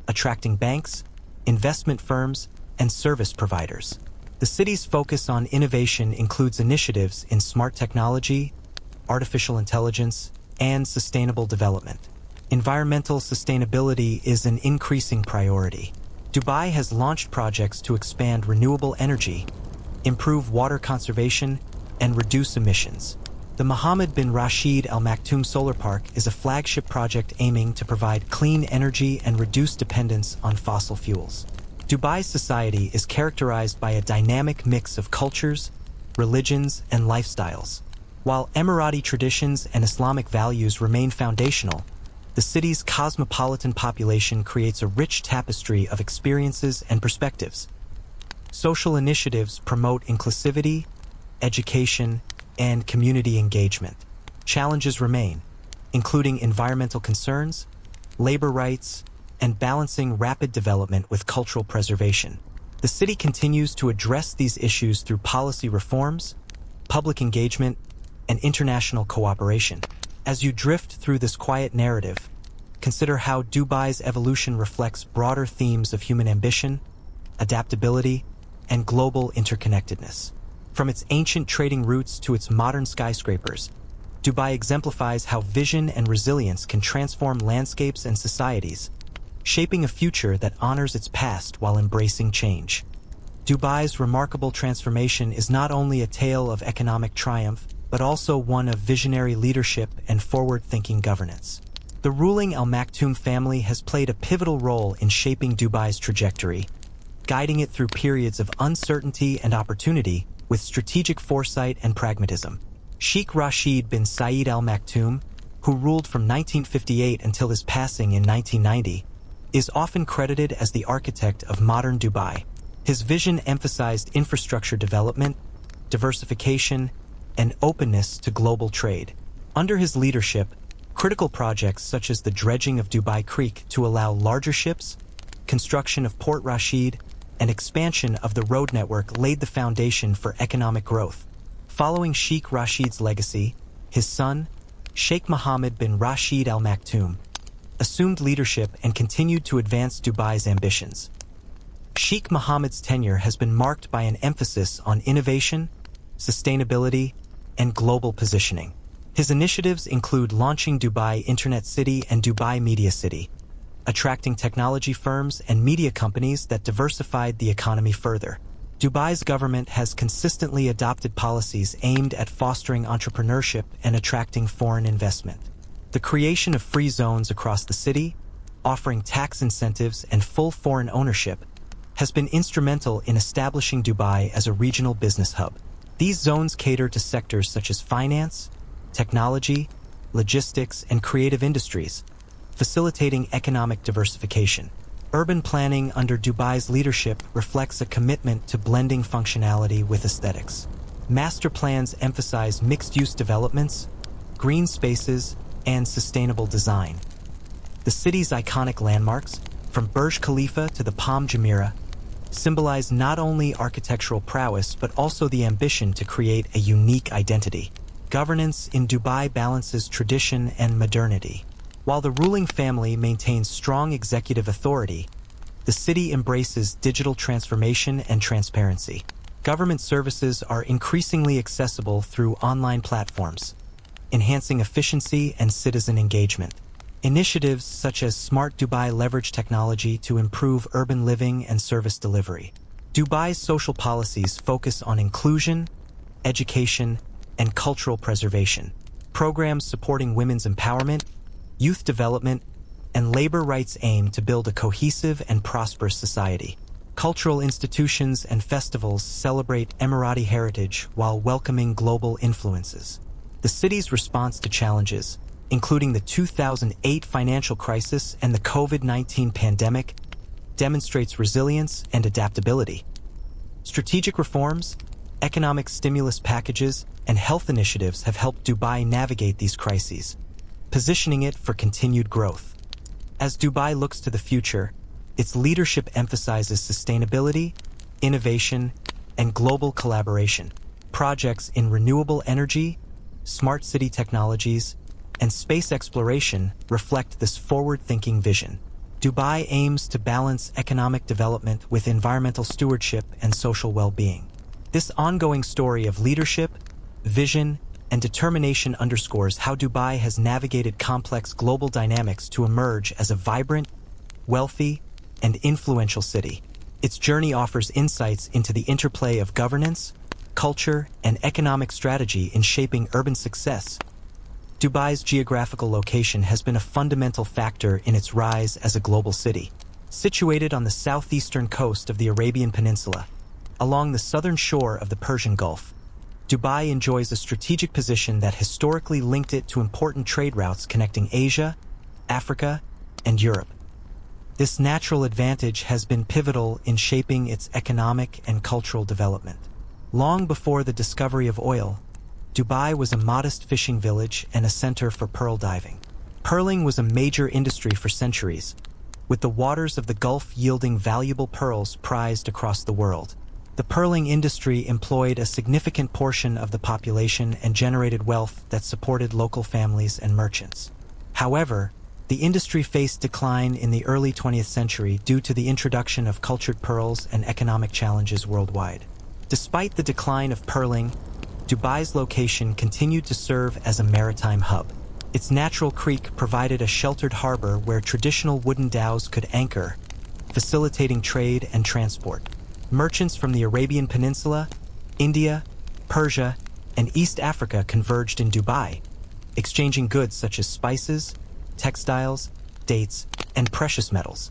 attracting banks, investment firms, and service providers. The city's focus on innovation includes initiatives in smart technology, artificial intelligence, and sustainable development. Environmental sustainability is an increasing priority. Dubai has launched projects to expand renewable energy, improve water conservation, and reduce emissions. The Mohammed bin Rashid Al Maktoum Solar Park is a flagship project aiming to provide clean energy and reduce dependence on fossil fuels. Dubai's society is characterized by a dynamic mix of cultures, religions, and lifestyles. While Emirati traditions and Islamic values remain foundational, the city's cosmopolitan population creates a rich tapestry of experiences and perspectives. Social initiatives promote inclusivity, education, and community engagement. Challenges remain, including environmental concerns, labor rights, and balancing rapid development with cultural preservation. The city continues to address these issues through policy reforms, public engagement, and international cooperation. As you drift through this quiet narrative, consider how Dubai's evolution reflects broader themes of human ambition, adaptability, and global interconnectedness. From its ancient trading routes to its modern skyscrapers, Dubai exemplifies how vision and resilience can transform landscapes and societies, shaping a future that honors its past while embracing change. Dubai's remarkable transformation is not only a tale of economic triumph, but also one of visionary leadership and forward-thinking governance. The ruling Al Maktoum family has played a pivotal role in shaping Dubai's trajectory, guiding it through periods of uncertainty and opportunity with strategic foresight and pragmatism. Sheikh Rashid bin Saeed Al Maktoum, who ruled from 1958 until his passing in 1990, is often credited as the architect of modern Dubai. His vision emphasized infrastructure development, diversification, and openness to global trade. Under his leadership, critical projects such as the dredging of Dubai Creek to allow larger ships, construction of Port Rashid, and expansion of the road network laid the foundation for economic growth. Following Sheikh Rashid's legacy, his son, Sheikh Mohammed bin Rashid Al Maktoum, assumed leadership and continued to advance Dubai's ambitions. Sheikh Mohammed's tenure has been marked by an emphasis on innovation, sustainability, and global positioning. His initiatives include launching Dubai Internet City and Dubai Media City, attracting technology firms and media companies that diversified the economy further. Dubai's government has consistently adopted policies aimed at fostering entrepreneurship and attracting foreign investment. The creation of free zones across the city, offering tax incentives and full foreign ownership, has been instrumental in establishing Dubai as a regional business hub. These zones cater to sectors such as finance, technology, logistics, and creative industries, facilitating economic diversification. Urban planning under Dubai's leadership reflects a commitment to blending functionality with aesthetics. Master plans emphasize mixed-use developments, green spaces, and sustainable design. The city's iconic landmarks, from Burj Khalifa to the Palm Jumeirah, symbolize not only architectural prowess but also the ambition to create a unique identity. Governance in Dubai balances tradition and modernity. While the ruling family maintains strong executive authority, the city embraces digital transformation and transparency. Government services are increasingly accessible through online platforms, enhancing efficiency and citizen engagement. Initiatives such as Smart Dubai leverage technology to improve urban living and service delivery. Dubai's social policies focus on inclusion, education, and cultural preservation. Programs supporting women's empowerment, youth development, and labor rights aim to build a cohesive and prosperous society. Cultural institutions and festivals celebrate Emirati heritage while welcoming global influences. The city's response to challenges, including the 2008 financial crisis and the COVID-19 pandemic, demonstrates resilience and adaptability. Strategic reforms, economic stimulus packages, and health initiatives have helped Dubai navigate these crises, positioning it for continued growth. As Dubai looks to the future, its leadership emphasizes sustainability, innovation, and global collaboration. Projects in renewable energy, smart city technologies, and space exploration reflect this forward-thinking vision. Dubai aims to balance economic development with environmental stewardship and social well-being. This ongoing story of leadership, vision, and determination underscores how Dubai has navigated complex global dynamics to emerge as a vibrant, wealthy, and influential city. Its journey offers insights into the interplay of governance, culture, and economic strategy in shaping urban success. Dubai's geographical location has been a fundamental factor in its rise as a global city. Situated on the southeastern coast of the Arabian Peninsula, along the southern shore of the Persian Gulf, Dubai enjoys a strategic position that historically linked it to important trade routes connecting Asia, Africa, and Europe. This natural advantage has been pivotal in shaping its economic and cultural development. Long before the discovery of oil, Dubai was a modest fishing village and a center for pearl diving. Pearling was a major industry for centuries, with the waters of the Gulf yielding valuable pearls prized across the world. The pearling industry employed a significant portion of the population and generated wealth that supported local families and merchants. However, the industry faced decline in the early 20th century due to the introduction of cultured pearls and economic challenges worldwide. Despite the decline of pearling, Dubai's location continued to serve as a maritime hub. Its natural creek provided a sheltered harbor where traditional wooden dhows could anchor, facilitating trade and transport. Merchants from the Arabian Peninsula, India, Persia, and East Africa converged in Dubai, exchanging goods such as spices, textiles, dates, and precious metals.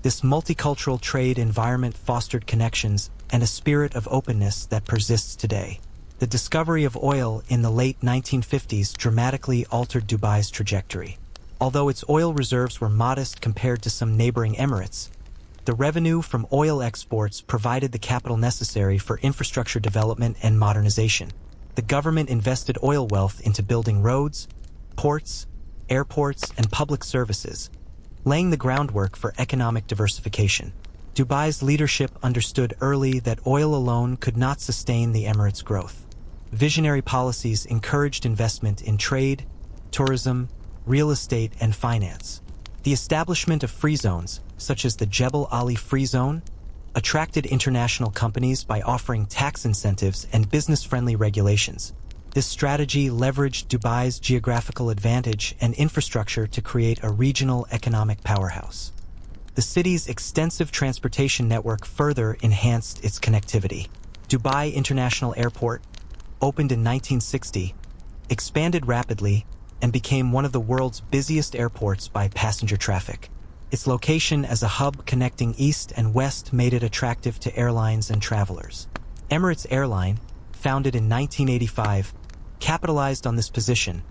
This multicultural trade environment fostered connections and a spirit of openness that persists today. The discovery of oil in the late 1950s dramatically altered Dubai's trajectory. Although its oil reserves were modest compared to some neighboring emirates, the revenue from oil exports provided the capital necessary for infrastructure development and modernization. The government invested oil wealth into building roads, ports, airports, and public services, laying the groundwork for economic diversification. Dubai's leadership understood early that oil alone could not sustain the emirate's growth. Visionary policies encouraged investment in trade, tourism, real estate, and finance. The establishment of free zones, such as the Jebel Ali Free Zone, attracted international companies by offering tax incentives and business-friendly regulations. This strategy leveraged Dubai's geographical advantage and infrastructure to create a regional economic powerhouse. The city's extensive transportation network further enhanced its connectivity. Dubai International Airport, opened in 1960, expanded rapidly and became one of the world's busiest airports by passenger traffic. Its location as a hub connecting east and west made it attractive to airlines and travelers. Emirates Airline, founded in 1985, capitalized on this position,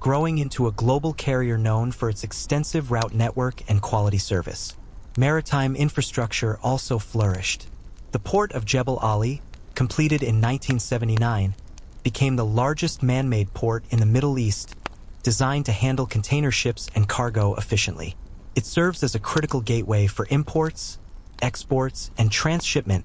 growing into a global carrier known for its extensive route network and quality service. Maritime infrastructure also flourished. The port of Jebel Ali, completed in 1979, became the largest man-made port in the Middle East, designed to handle container ships and cargo efficiently. It serves as a critical gateway for imports, exports, and transshipment,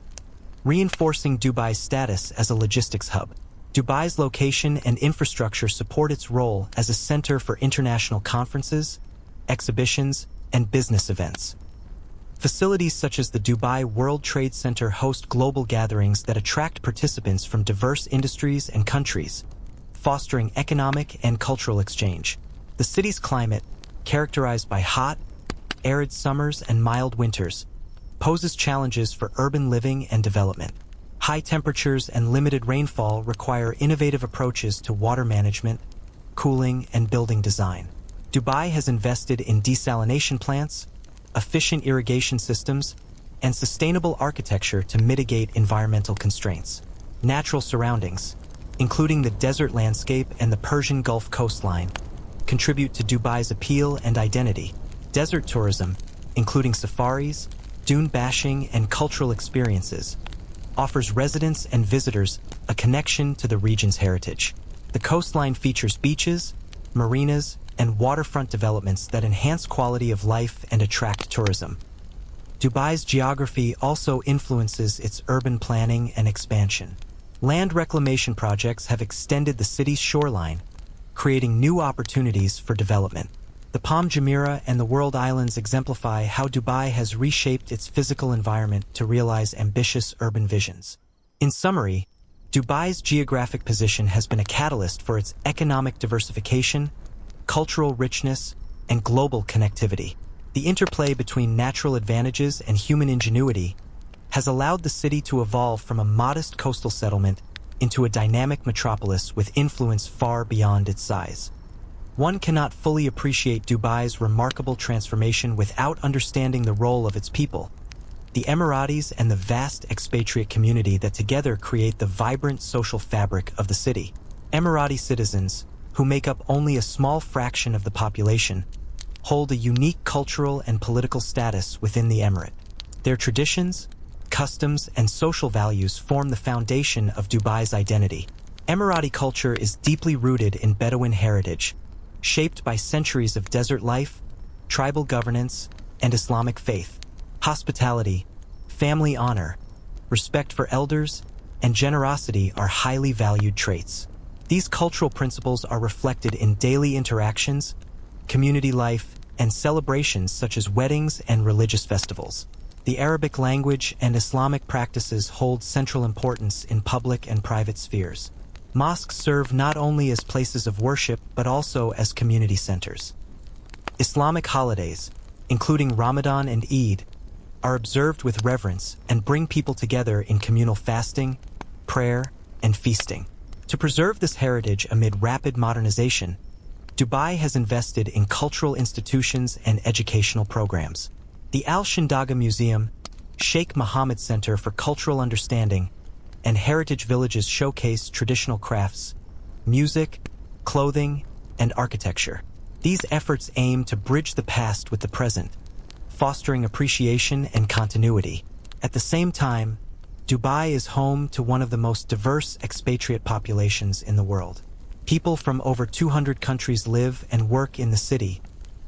reinforcing Dubai's status as a logistics hub. Dubai's location and infrastructure support its role as a center for international conferences, exhibitions, and business events. Facilities such as the Dubai World Trade Center host global gatherings that attract participants from diverse industries and countries, fostering economic and cultural exchange. The city's climate, characterized by hot, arid summers and mild winters, poses challenges for urban living and development. High temperatures and limited rainfall require innovative approaches to water management, cooling, and building design. Dubai has invested in desalination plants, efficient irrigation systems, and sustainable architecture to mitigate environmental constraints. Natural surroundings, including the desert landscape and the Persian Gulf coastline, contribute to Dubai's appeal and identity. Desert tourism, including safaris, dune bashing, and cultural experiences, offers residents and visitors a connection to the region's heritage. The coastline features beaches, marinas, and waterfront developments that enhance quality of life and attract tourism. Dubai's geography also influences its urban planning and expansion. Land reclamation projects have extended the city's shoreline, creating new opportunities for development. The Palm Jumeirah and the World Islands exemplify how Dubai has reshaped its physical environment to realize ambitious urban visions. In summary, Dubai's geographic position has been a catalyst for its economic diversification, cultural richness, and global connectivity. The interplay between natural advantages and human ingenuity has allowed the city to evolve from a modest coastal settlement into a dynamic metropolis with influence far beyond its size. One cannot fully appreciate Dubai's remarkable transformation without understanding the role of its people, the Emiratis and the vast expatriate community that together create the vibrant social fabric of the city. Emirati citizens, who make up only a small fraction of the population, hold a unique cultural and political status within the emirate. Their traditions, customs, and social values form the foundation of Dubai's identity. Emirati culture is deeply rooted in Bedouin heritage, shaped by centuries of desert life, tribal governance, and Islamic faith. Hospitality, family honor, respect for elders, and generosity are highly valued traits. These cultural principles are reflected in daily interactions, community life, and celebrations such as weddings and religious festivals. The Arabic language and Islamic practices hold central importance in public and private spheres. Mosques serve not only as places of worship but also as community centers. Islamic holidays, including Ramadan and Eid, are observed with reverence and bring people together in communal fasting, prayer, and feasting. To preserve this heritage amid rapid modernization, Dubai has invested in cultural institutions and educational programs. The Al-Shindaga Museum, Sheikh Mohammed Center for Cultural Understanding, and heritage villages showcase traditional crafts, music, clothing, and architecture. These efforts aim to bridge the past with the present, fostering appreciation and continuity. At the same time, Dubai is home to one of the most diverse expatriate populations in the world. People from over 200 countries live and work in the city,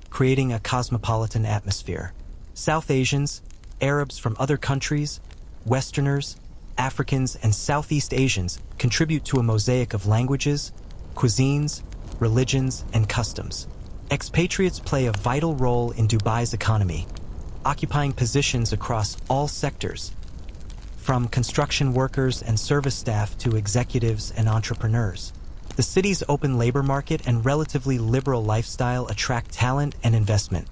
creating a cosmopolitan atmosphere. South Asians, Arabs from other countries, Westerners, Africans, and Southeast Asians contribute to a mosaic of languages, cuisines, religions, and customs. Expatriates play a vital role in Dubai's economy, occupying positions across all sectors, from construction workers and service staff to executives and entrepreneurs. The city's open labor market and relatively liberal lifestyle attract talent and investment,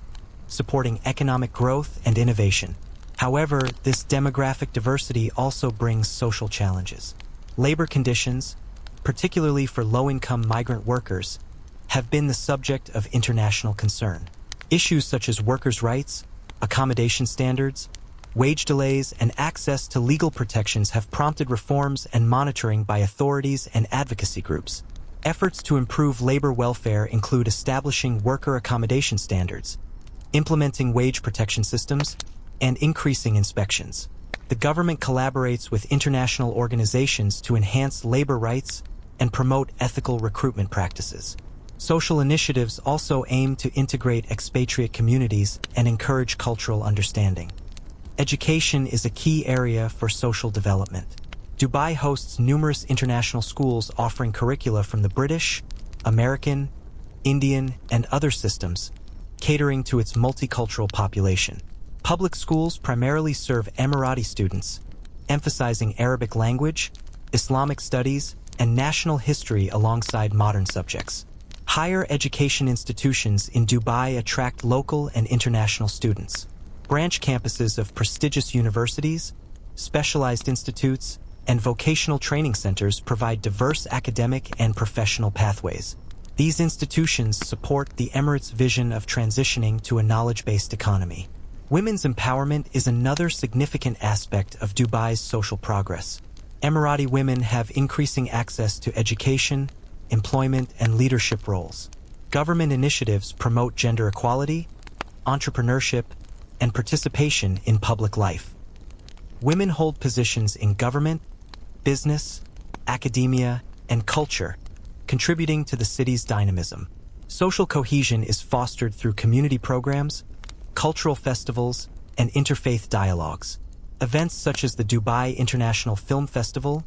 supporting economic growth and innovation. However, this demographic diversity also brings social challenges. Labor conditions, particularly for low-income migrant workers, have been the subject of international concern. Issues such as workers' rights, accommodation standards, wage delays, and access to legal protections have prompted reforms and monitoring by authorities and advocacy groups. Efforts to improve labor welfare include establishing worker accommodation standards, implementing wage protection systems, and increasing inspections. The government collaborates with international organizations to enhance labor rights and promote ethical recruitment practices. Social initiatives also aim to integrate expatriate communities and encourage cultural understanding. Education is a key area for social development. Dubai hosts numerous international schools offering curricula from the British, American, Indian, and other systems, catering to its multicultural population. Public schools primarily serve Emirati students, emphasizing Arabic language, Islamic studies, and national history alongside modern subjects. Higher education institutions in Dubai attract local and international students. Branch campuses of prestigious universities, specialized institutes, and vocational training centers provide diverse academic and professional pathways. These institutions support the Emirates' vision of transitioning to a knowledge-based economy. Women's empowerment is another significant aspect of Dubai's social progress. Emirati women have increasing access to education, employment, and leadership roles. Government initiatives promote gender equality, entrepreneurship, and participation in public life. Women hold positions in government, business, academia, and culture, contributing to the city's dynamism. Social cohesion is fostered through community programs, cultural festivals, and interfaith dialogues. Events such as the Dubai International Film Festival,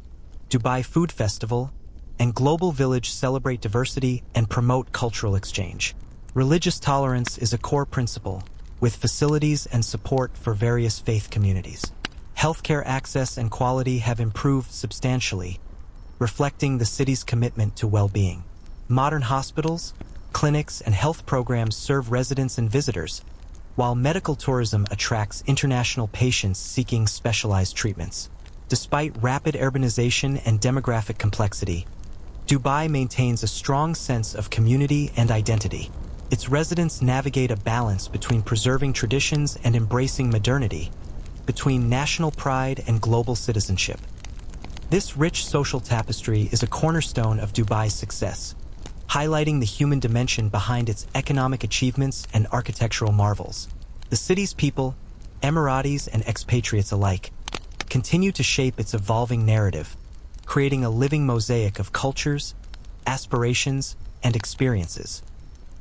Dubai Food Festival, and Global Village celebrate diversity and promote cultural exchange. Religious tolerance is a core principle, with facilities and support for various faith communities. Healthcare access and quality have improved substantially, reflecting the city's commitment to well-being. Modern hospitals, clinics, and health programs serve residents and visitors, while medical tourism attracts international patients seeking specialized treatments. Despite rapid urbanization and demographic complexity, Dubai maintains a strong sense of community and identity. Its residents navigate a balance between preserving traditions and embracing modernity, between national pride and global citizenship. This rich social tapestry is a cornerstone of Dubai's success, highlighting the human dimension behind its economic achievements and architectural marvels. The city's people, Emiratis and expatriates alike, continue to shape its evolving narrative, creating a living mosaic of cultures, aspirations, and experiences.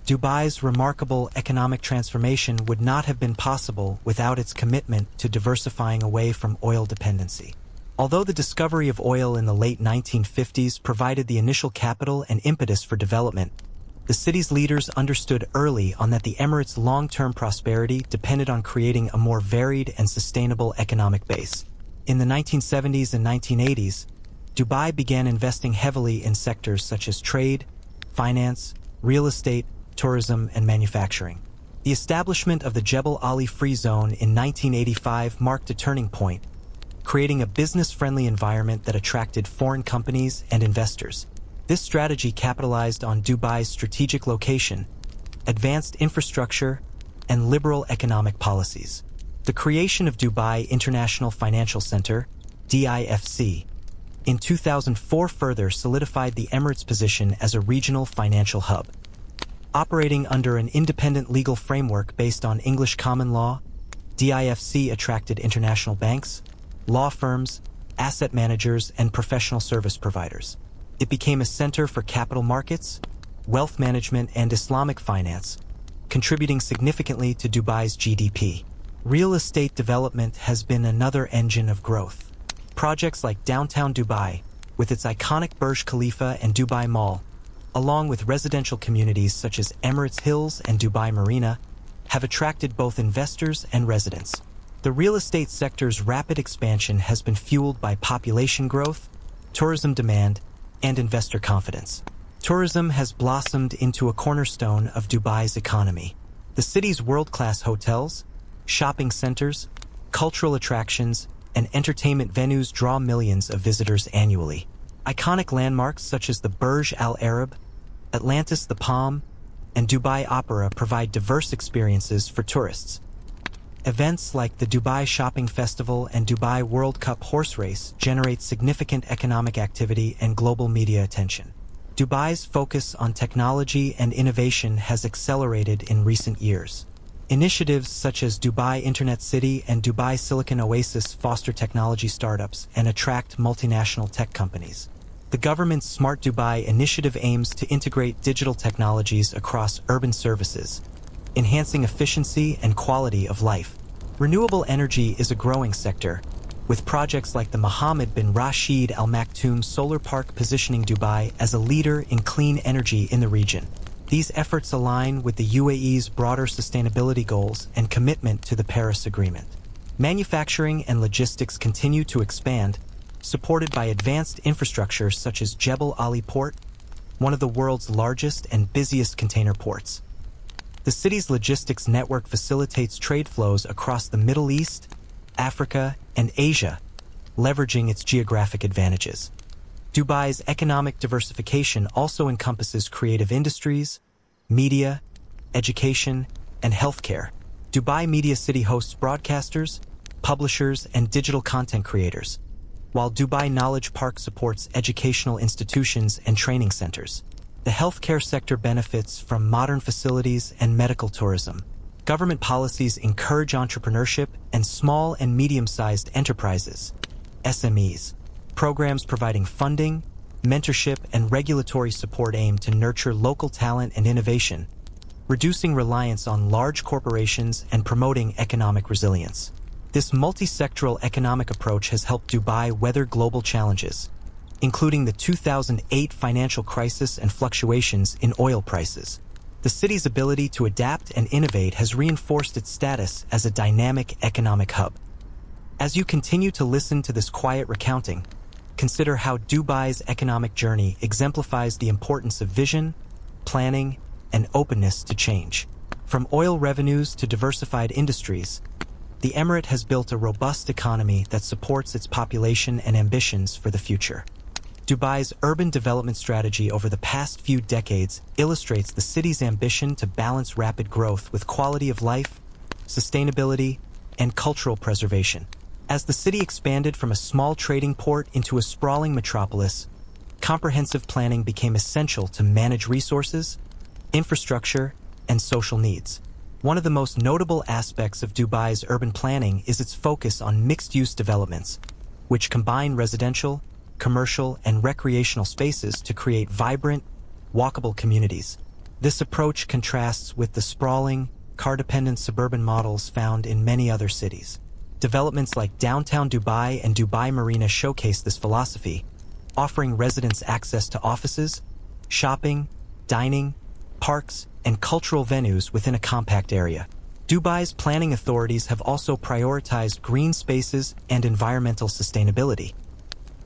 Dubai's remarkable economic transformation would not have been possible without its commitment to diversifying away from oil dependency. Although the discovery of oil in the late 1950s provided the initial capital and impetus for development, the city's leaders understood early on that the Emirates' long-term prosperity depended on creating a more varied and sustainable economic base. In the 1970s and 1980s, Dubai began investing heavily in sectors such as trade, finance, real estate, tourism, and manufacturing. The establishment of the Jebel Ali Free Zone in 1985 marked a turning point, creating a business-friendly environment that attracted foreign companies and investors. This strategy capitalized on Dubai's strategic location, advanced infrastructure, and liberal economic policies. The creation of Dubai International Financial Center, DIFC, in 2004 further solidified the Emirates' position as a regional financial hub. Operating under an independent legal framework based on English common law, DIFC attracted international banks, law firms, asset managers, and professional service providers. It became a center for capital markets, wealth management, and Islamic finance, contributing significantly to Dubai's GDP. Real estate development has been another engine of growth. Projects like downtown Dubai, with its iconic Burj Khalifa and Dubai Mall, along with residential communities such as Emirates Hills and Dubai Marina, have attracted both investors and residents. The real estate sector's rapid expansion has been fueled by population growth, tourism demand, and investor confidence. Tourism has blossomed into a cornerstone of Dubai's economy. The city's world-class hotels, shopping centers, cultural attractions, and entertainment venues draw millions of visitors annually. Iconic landmarks such as the Burj Al Arab, Atlantis the Palm, and Dubai Opera provide diverse experiences for tourists. Events like the Dubai Shopping Festival and Dubai World Cup horse race generate significant economic activity and global media attention. Dubai's focus on technology and innovation has accelerated in recent years. Initiatives such as Dubai Internet City and Dubai Silicon Oasis foster technology startups and attract multinational tech companies. The government's Smart Dubai initiative aims to integrate digital technologies across urban services, enhancing efficiency and quality of life. Renewable energy is a growing sector, with projects like the Mohammed bin Rashid Al Maktoum Solar Park positioning Dubai as a leader in clean energy in the region. These efforts align with the UAE's broader sustainability goals and commitment to the Paris Agreement. Manufacturing and logistics continue to expand, supported by advanced infrastructure such as Jebel Ali Port, one of the world's largest and busiest container ports. The city's logistics network facilitates trade flows across the Middle East, Africa, and Asia, leveraging its geographic advantages. Dubai's economic diversification also encompasses creative industries, media, education, and healthcare. Dubai Media City hosts broadcasters, publishers, and digital content creators, while Dubai Knowledge Park supports educational institutions and training centers. The healthcare sector benefits from modern facilities and medical tourism. Government policies encourage entrepreneurship and small and medium-sized enterprises, SMEs. Programs providing funding, mentorship, and regulatory support aim to nurture local talent and innovation, reducing reliance on large corporations and promoting economic resilience. This multi-sectoral economic approach has helped Dubai weather global challenges, including the 2008 financial crisis and fluctuations in oil prices. The city's ability to adapt and innovate has reinforced its status as a dynamic economic hub. As you continue to listen to this quiet recounting, consider how Dubai's economic journey exemplifies the importance of vision, planning, and openness to change. From oil revenues to diversified industries, the Emirate has built a robust economy that supports its population and ambitions for the future. Dubai's urban development strategy over the past few decades illustrates the city's ambition to balance rapid growth with quality of life, sustainability, and cultural preservation. As the city expanded from a small trading port into a sprawling metropolis, comprehensive planning became essential to manage resources, infrastructure, and social needs. One of the most notable aspects of Dubai's urban planning is its focus on mixed-use developments, which combine residential, commercial, and recreational spaces to create vibrant, walkable communities. This approach contrasts with the sprawling, car-dependent suburban models found in many other cities. Developments like downtown Dubai and Dubai Marina showcase this philosophy, offering residents access to offices, shopping, dining, parks, and cultural venues within a compact area. Dubai's planning authorities have also prioritized green spaces and environmental sustainability.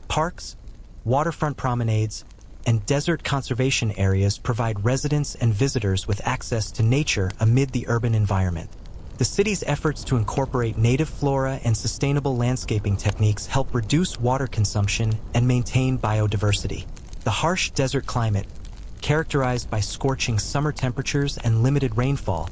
Parks, waterfront promenades, and desert conservation areas provide residents and visitors with access to nature amid the urban environment. The city's efforts to incorporate native flora and sustainable landscaping techniques help reduce water consumption and maintain biodiversity. The harsh desert climate, characterized by scorching summer temperatures and limited rainfall,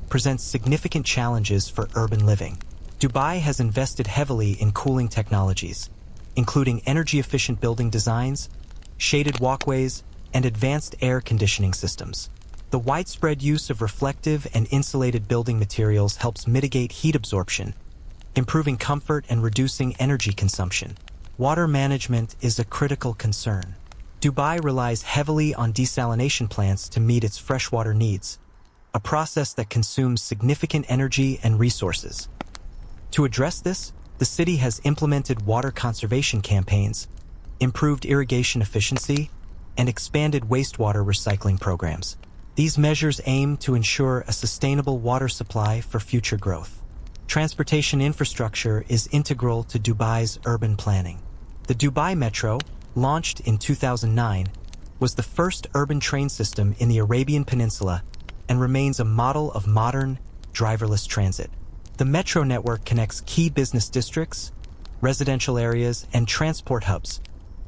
presents significant challenges for urban living. Dubai has invested heavily in cooling technologies, including energy-efficient building designs, shaded walkways, and advanced air conditioning systems. The widespread use of reflective and insulated building materials helps mitigate heat absorption, improving comfort and reducing energy consumption. Water management is a critical concern. Dubai relies heavily on desalination plants to meet its freshwater needs, a process that consumes significant energy and resources. To address this, the city has implemented water conservation campaigns, improved irrigation efficiency, and expanded wastewater recycling programs. These measures aim to ensure a sustainable water supply for future growth. Transportation infrastructure is integral to Dubai's urban planning. The Dubai Metro, launched in 2009, was the first urban train system in the Arabian Peninsula and remains a model of modern, driverless transit. The metro network connects key business districts, residential areas, and transport hubs,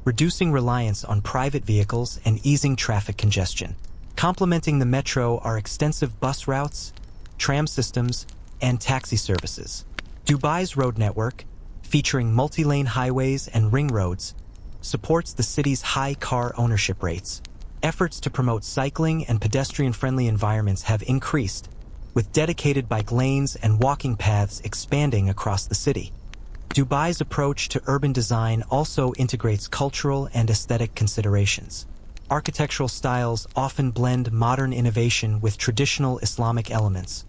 reducing reliance on private vehicles and easing traffic congestion. Complementing the metro are extensive bus routes, tram systems, and taxi services. Dubai's road network, featuring multi-lane highways and ring roads, supports the city's high car ownership rates. Efforts to promote cycling and pedestrian-friendly environments have increased, with dedicated bike lanes and walking paths expanding across the city. Dubai's approach to urban design also integrates cultural and aesthetic considerations. Architectural styles often blend modern innovation with traditional Islamic elements,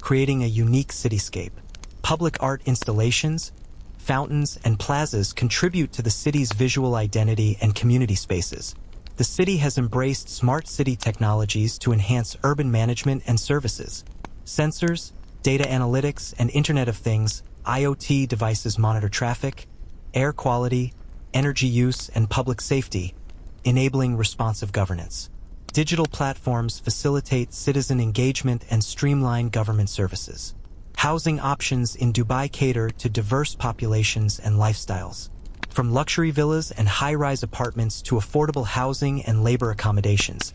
creating a unique cityscape. Public art installations, fountains, and plazas contribute to the city's visual identity and community spaces. The city has embraced smart city technologies to enhance urban management and services. Sensors, data analytics, and Internet of Things (IoT) devices monitor traffic, air quality, energy use, and public safety, enabling responsive governance. Digital platforms facilitate citizen engagement and streamline government services. Housing options in Dubai cater to diverse populations and lifestyles. From luxury villas and high-rise apartments to affordable housing and labor accommodations,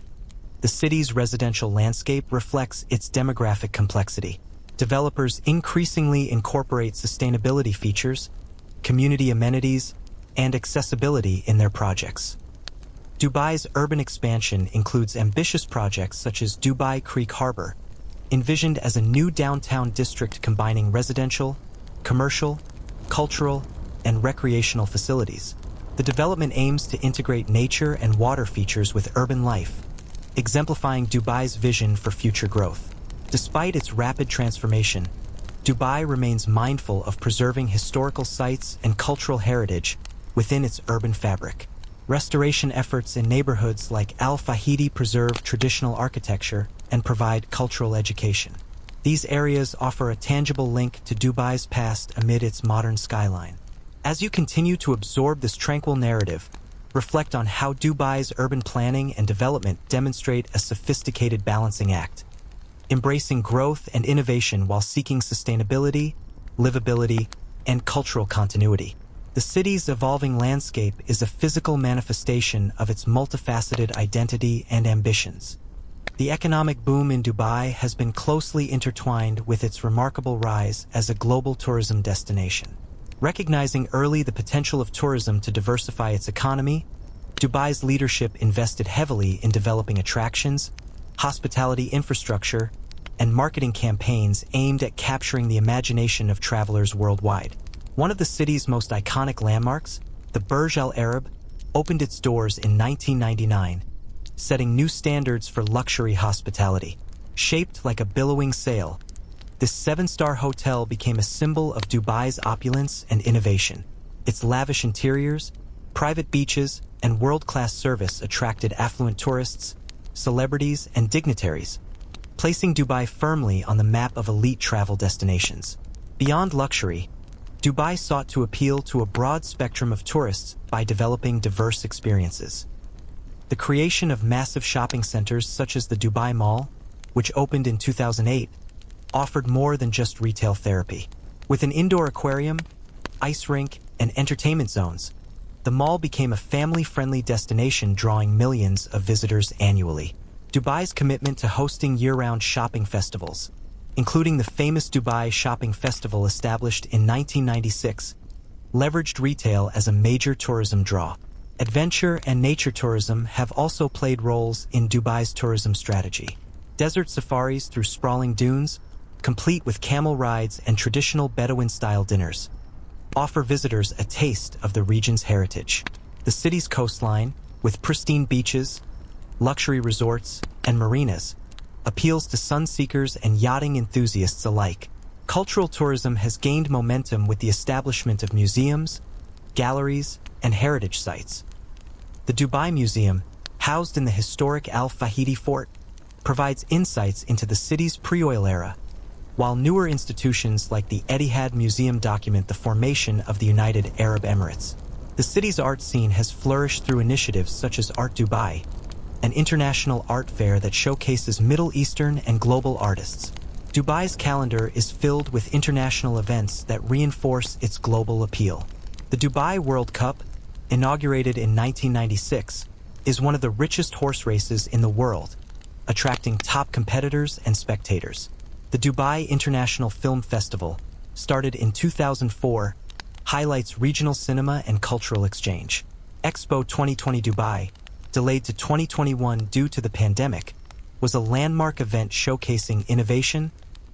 the city's residential landscape reflects its demographic complexity. Developers increasingly incorporate sustainability features, community amenities, and accessibility in their projects. Dubai's urban expansion includes ambitious projects such as Dubai Creek Harbor, envisioned as a new downtown district combining residential, commercial, cultural, and recreational facilities. The development aims to integrate nature and water features with urban life, exemplifying Dubai's vision for future growth. Despite its rapid transformation, Dubai remains mindful of preserving historical sites and cultural heritage within its urban fabric. Restoration efforts in neighborhoods like Al Fahidi preserve traditional architecture and provide cultural education. These areas offer a tangible link to Dubai's past amid its modern skyline. As you continue to absorb this tranquil narrative, reflect on how Dubai's urban planning and development demonstrate a sophisticated balancing act, embracing growth and innovation while seeking sustainability, livability, and cultural continuity. The city's evolving landscape is a physical manifestation of its multifaceted identity and ambitions. The economic boom in Dubai has been closely intertwined with its remarkable rise as a global tourism destination. Recognizing early the potential of tourism to diversify its economy, Dubai's leadership invested heavily in developing attractions, hospitality infrastructure, and marketing campaigns aimed at capturing the imagination of travelers worldwide. One of the city's most iconic landmarks, the Burj Al Arab, opened its doors in 1999, setting new standards for luxury hospitality. Shaped like a billowing sail, this seven-star hotel became a symbol of Dubai's opulence and innovation. Its lavish interiors, private beaches, and world-class service attracted affluent tourists, celebrities, and dignitaries, placing Dubai firmly on the map of elite travel destinations. Beyond luxury, Dubai sought to appeal to a broad spectrum of tourists by developing diverse experiences. The creation of massive shopping centers such as the Dubai Mall, which opened in 2008, offered more than just retail therapy. With an indoor aquarium, ice rink, and entertainment zones, the mall became a family-friendly destination drawing millions of visitors annually. Dubai's commitment to hosting year-round shopping festivals, including the famous Dubai Shopping Festival established in 1996, leveraged retail as a major tourism draw. Adventure and nature tourism have also played roles in Dubai's tourism strategy. Desert safaris through sprawling dunes, complete with camel rides and traditional Bedouin-style dinners, offer visitors a taste of the region's heritage. The city's coastline, with pristine beaches, luxury resorts, and marinas, appeals to sun-seekers and yachting enthusiasts alike. Cultural tourism has gained momentum with the establishment of museums, galleries, and heritage sites. The Dubai Museum, housed in the historic Al Fahidi Fort, provides insights into the city's pre-oil era, while newer institutions like the Etihad Museum document the formation of the United Arab Emirates. The city's art scene has flourished through initiatives such as Art Dubai, an international art fair that showcases Middle Eastern and global artists. Dubai's calendar is filled with international events that reinforce its global appeal. The Dubai World Cup, inaugurated in 1996, is one of the richest horse races in the world, attracting top competitors and spectators. The Dubai International Film Festival, started in 2004, highlights regional cinema and cultural exchange. Expo 2020 Dubai, delayed to 2021 due to the pandemic, was a landmark event showcasing innovation,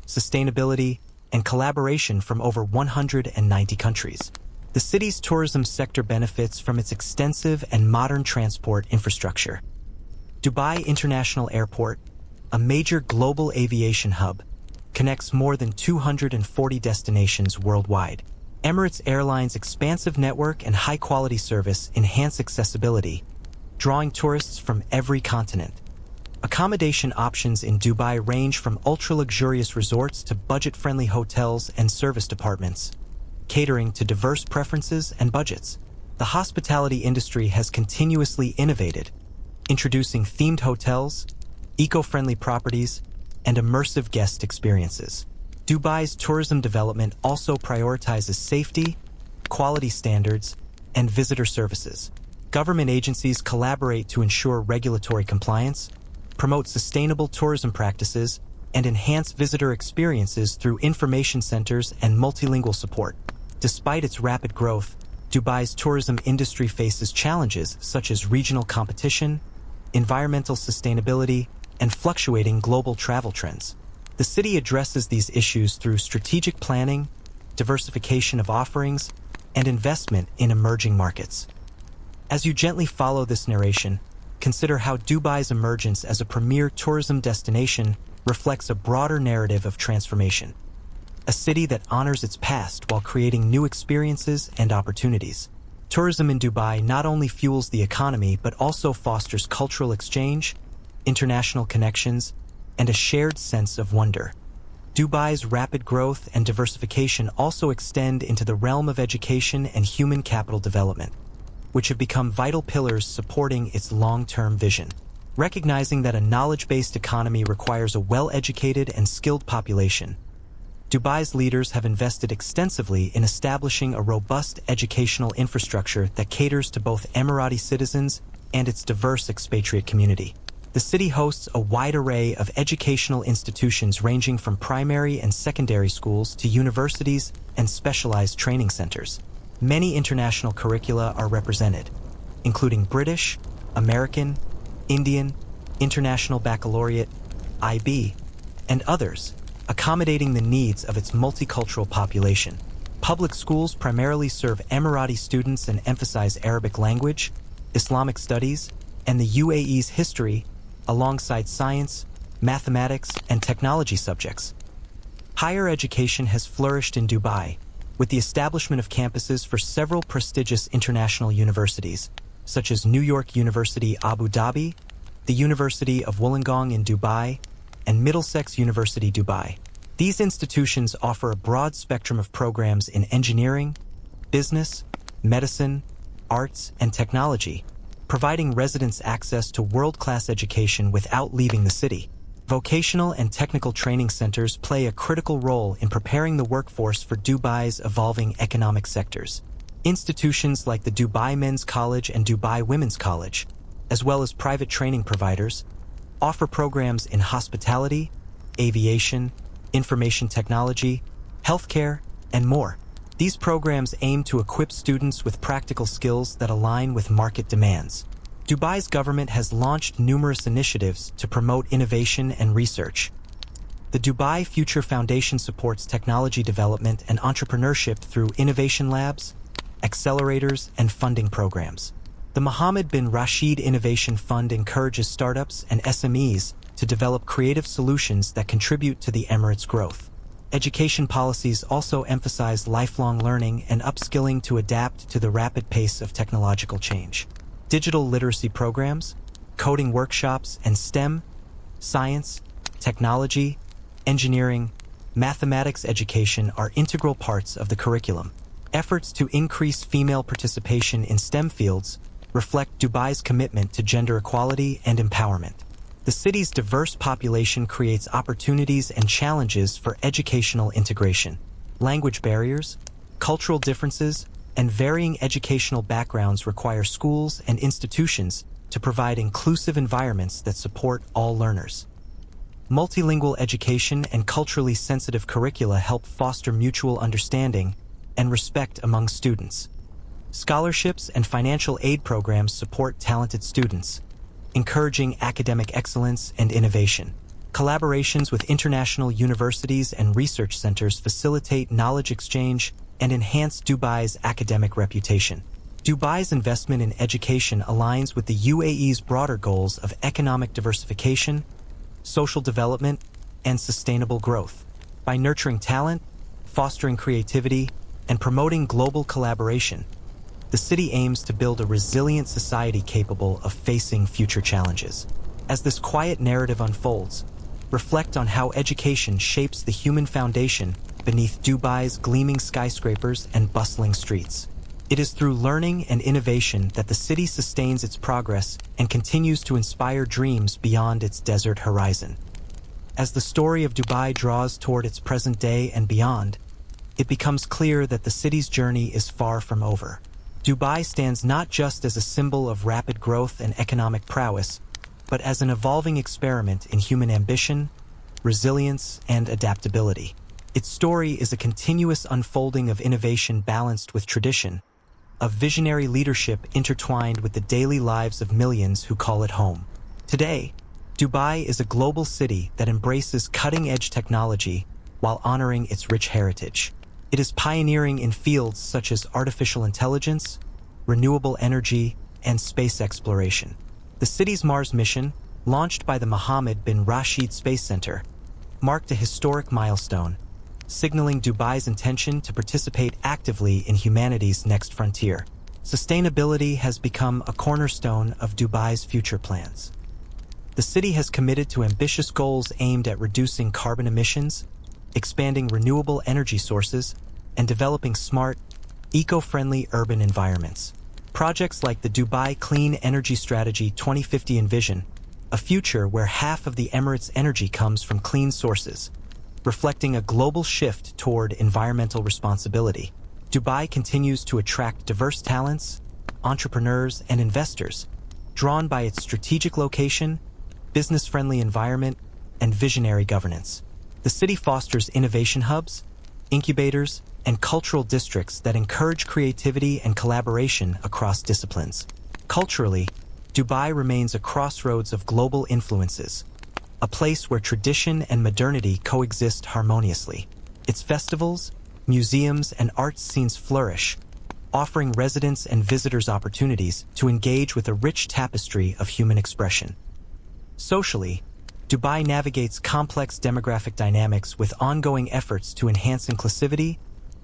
sustainability, and collaboration from over 190 countries. The city's tourism sector benefits from its extensive and modern transport infrastructure. Dubai International Airport, a major global aviation hub, connects more than 240 destinations worldwide. Emirates Airlines' expansive network and high-quality service enhance accessibility, drawing tourists from every continent. Accommodation options in Dubai range from ultra-luxurious resorts to budget-friendly hotels and service departments, catering to diverse preferences and budgets. The hospitality industry has continuously innovated, introducing themed hotels, eco-friendly properties, and immersive guest experiences. Dubai's tourism development also prioritizes safety, quality standards, and visitor services. Government agencies collaborate to ensure regulatory compliance, promote sustainable tourism practices, and enhance visitor experiences through information centers and multilingual support. Despite its rapid growth, Dubai's tourism industry faces challenges such as regional competition, environmental sustainability, and fluctuating global travel trends. The city addresses these issues through strategic planning, diversification of offerings, and investment in emerging markets. As you gently follow this narration, consider how Dubai's emergence as a premier tourism destination reflects a broader narrative of transformation. A city that honors its past while creating new experiences and opportunities. Tourism in Dubai not only fuels the economy but also fosters cultural exchange, international connections, and a shared sense of wonder. Dubai's rapid growth and diversification also extend into the realm of education and human capital development, which have become vital pillars supporting its long-term vision. Recognizing that a knowledge-based economy requires a well-educated and skilled population, Dubai's leaders have invested extensively in establishing a robust educational infrastructure that caters to both Emirati citizens and its diverse expatriate community. The city hosts a wide array of educational institutions ranging from primary and secondary schools to universities and specialized training centers. Many international curricula are represented, including British, American, Indian, International Baccalaureate, IB, and others, accommodating the needs of its multicultural population. Public schools primarily serve Emirati students and emphasize Arabic language, Islamic studies, and the UAE's history, alongside science, mathematics, and technology subjects. Higher education has flourished in Dubai, with the establishment of campuses for several prestigious international universities, such as New York University Abu Dhabi, the University of Wollongong in Dubai, and Middlesex University Dubai. These institutions offer a broad spectrum of programs in engineering, business, medicine, arts, and technology, providing residents access to world-class education without leaving the city. Vocational and technical training centers play a critical role in preparing the workforce for Dubai's evolving economic sectors. Institutions like the Dubai Men's College and Dubai Women's College, as well as private training providers, offer programs in hospitality, aviation, information technology, healthcare, and more. These programs aim to equip students with practical skills that align with market demands. Dubai's government has launched numerous initiatives to promote innovation and research. The Dubai Future Foundation supports technology development and entrepreneurship through innovation labs, accelerators, and funding programs. The Mohammed bin Rashid Innovation Fund encourages startups and SMEs to develop creative solutions that contribute to the Emirates' growth. Education policies also emphasize lifelong learning and upskilling to adapt to the rapid pace of technological change. Digital literacy programs, coding workshops, and STEM, science, technology, engineering, mathematics education are integral parts of the curriculum. Efforts to increase female participation in STEM fields reflect Dubai's commitment to gender equality and empowerment. The city's diverse population creates opportunities and challenges for educational integration. Language barriers, cultural differences, and varying educational backgrounds require schools and institutions to provide inclusive environments that support all learners. Multilingual education and culturally sensitive curricula help foster mutual understanding and respect among students. Scholarships and financial aid programs support talented students, encouraging academic excellence and innovation. Collaborations with international universities and research centers facilitate knowledge exchange and enhance Dubai's academic reputation. Dubai's investment in education aligns with the UAE's broader goals of economic diversification, social development, and sustainable growth. By nurturing talent, fostering creativity, and promoting global collaboration, the city aims to build a resilient society capable of facing future challenges. As this quiet narrative unfolds, reflect on how education shapes the human foundation beneath Dubai's gleaming skyscrapers and bustling streets. It is through learning and innovation that the city sustains its progress and continues to inspire dreams beyond its desert horizon. As the story of Dubai draws toward its present day and beyond, it becomes clear that the city's journey is far from over. Dubai stands not just as a symbol of rapid growth and economic prowess, but as an evolving experiment in human ambition, resilience, and adaptability. Its story is a continuous unfolding of innovation balanced with tradition, of visionary leadership intertwined with the daily lives of millions who call it home. Today, Dubai is a global city that embraces cutting-edge technology while honoring its rich heritage. It is pioneering in fields such as artificial intelligence, renewable energy, and space exploration. The city's Mars mission, launched by the Mohammed bin Rashid Space Center, marked a historic milestone, signaling Dubai's intention to participate actively in humanity's next frontier. Sustainability has become a cornerstone of Dubai's future plans. The city has committed to ambitious goals aimed at reducing carbon emissions, expanding renewable energy sources, and developing smart, eco-friendly urban environments. Projects like the Dubai Clean Energy Strategy 2050 envision a future where half of the Emirates' energy comes from clean sources, reflecting a global shift toward environmental responsibility. Dubai continues to attract diverse talents, entrepreneurs, and investors, drawn by its strategic location, business-friendly environment, and visionary governance. The city fosters innovation hubs, incubators, and cultural districts that encourage creativity and collaboration across disciplines. Culturally, Dubai remains a crossroads of global influences, a place where tradition and modernity coexist harmoniously. Its festivals, museums, and art scenes flourish, offering residents and visitors opportunities to engage with a rich tapestry of human expression. Socially, Dubai navigates complex demographic dynamics with ongoing efforts to enhance inclusivity,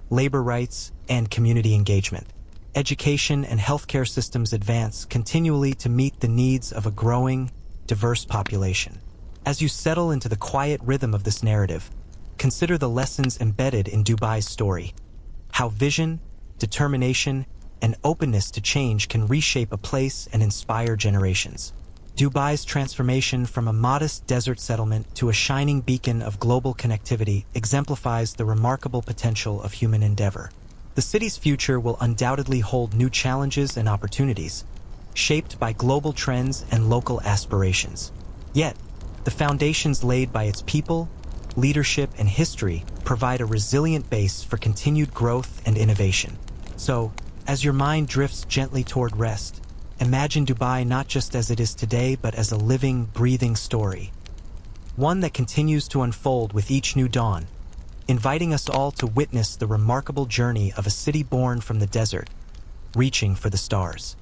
labor rights, and community engagement. Education and healthcare systems advance continually to meet the needs of a growing, diverse population. As you settle into the quiet rhythm of this narrative, consider the lessons embedded in Dubai's story, how vision, determination, and openness to change can reshape a place and inspire generations. Dubai's transformation from a modest desert settlement to a shining beacon of global connectivity exemplifies the remarkable potential of human endeavor. The city's future will undoubtedly hold new challenges and opportunities, shaped by global trends and local aspirations. Yet, the foundations laid by its people, leadership, and history provide a resilient base for continued growth and innovation. So, as your mind drifts gently toward rest, imagine Dubai not just as it is today, but as a living, breathing story. One that continues to unfold with each new dawn, inviting us all to witness the remarkable journey of a city born from the desert, reaching for the stars.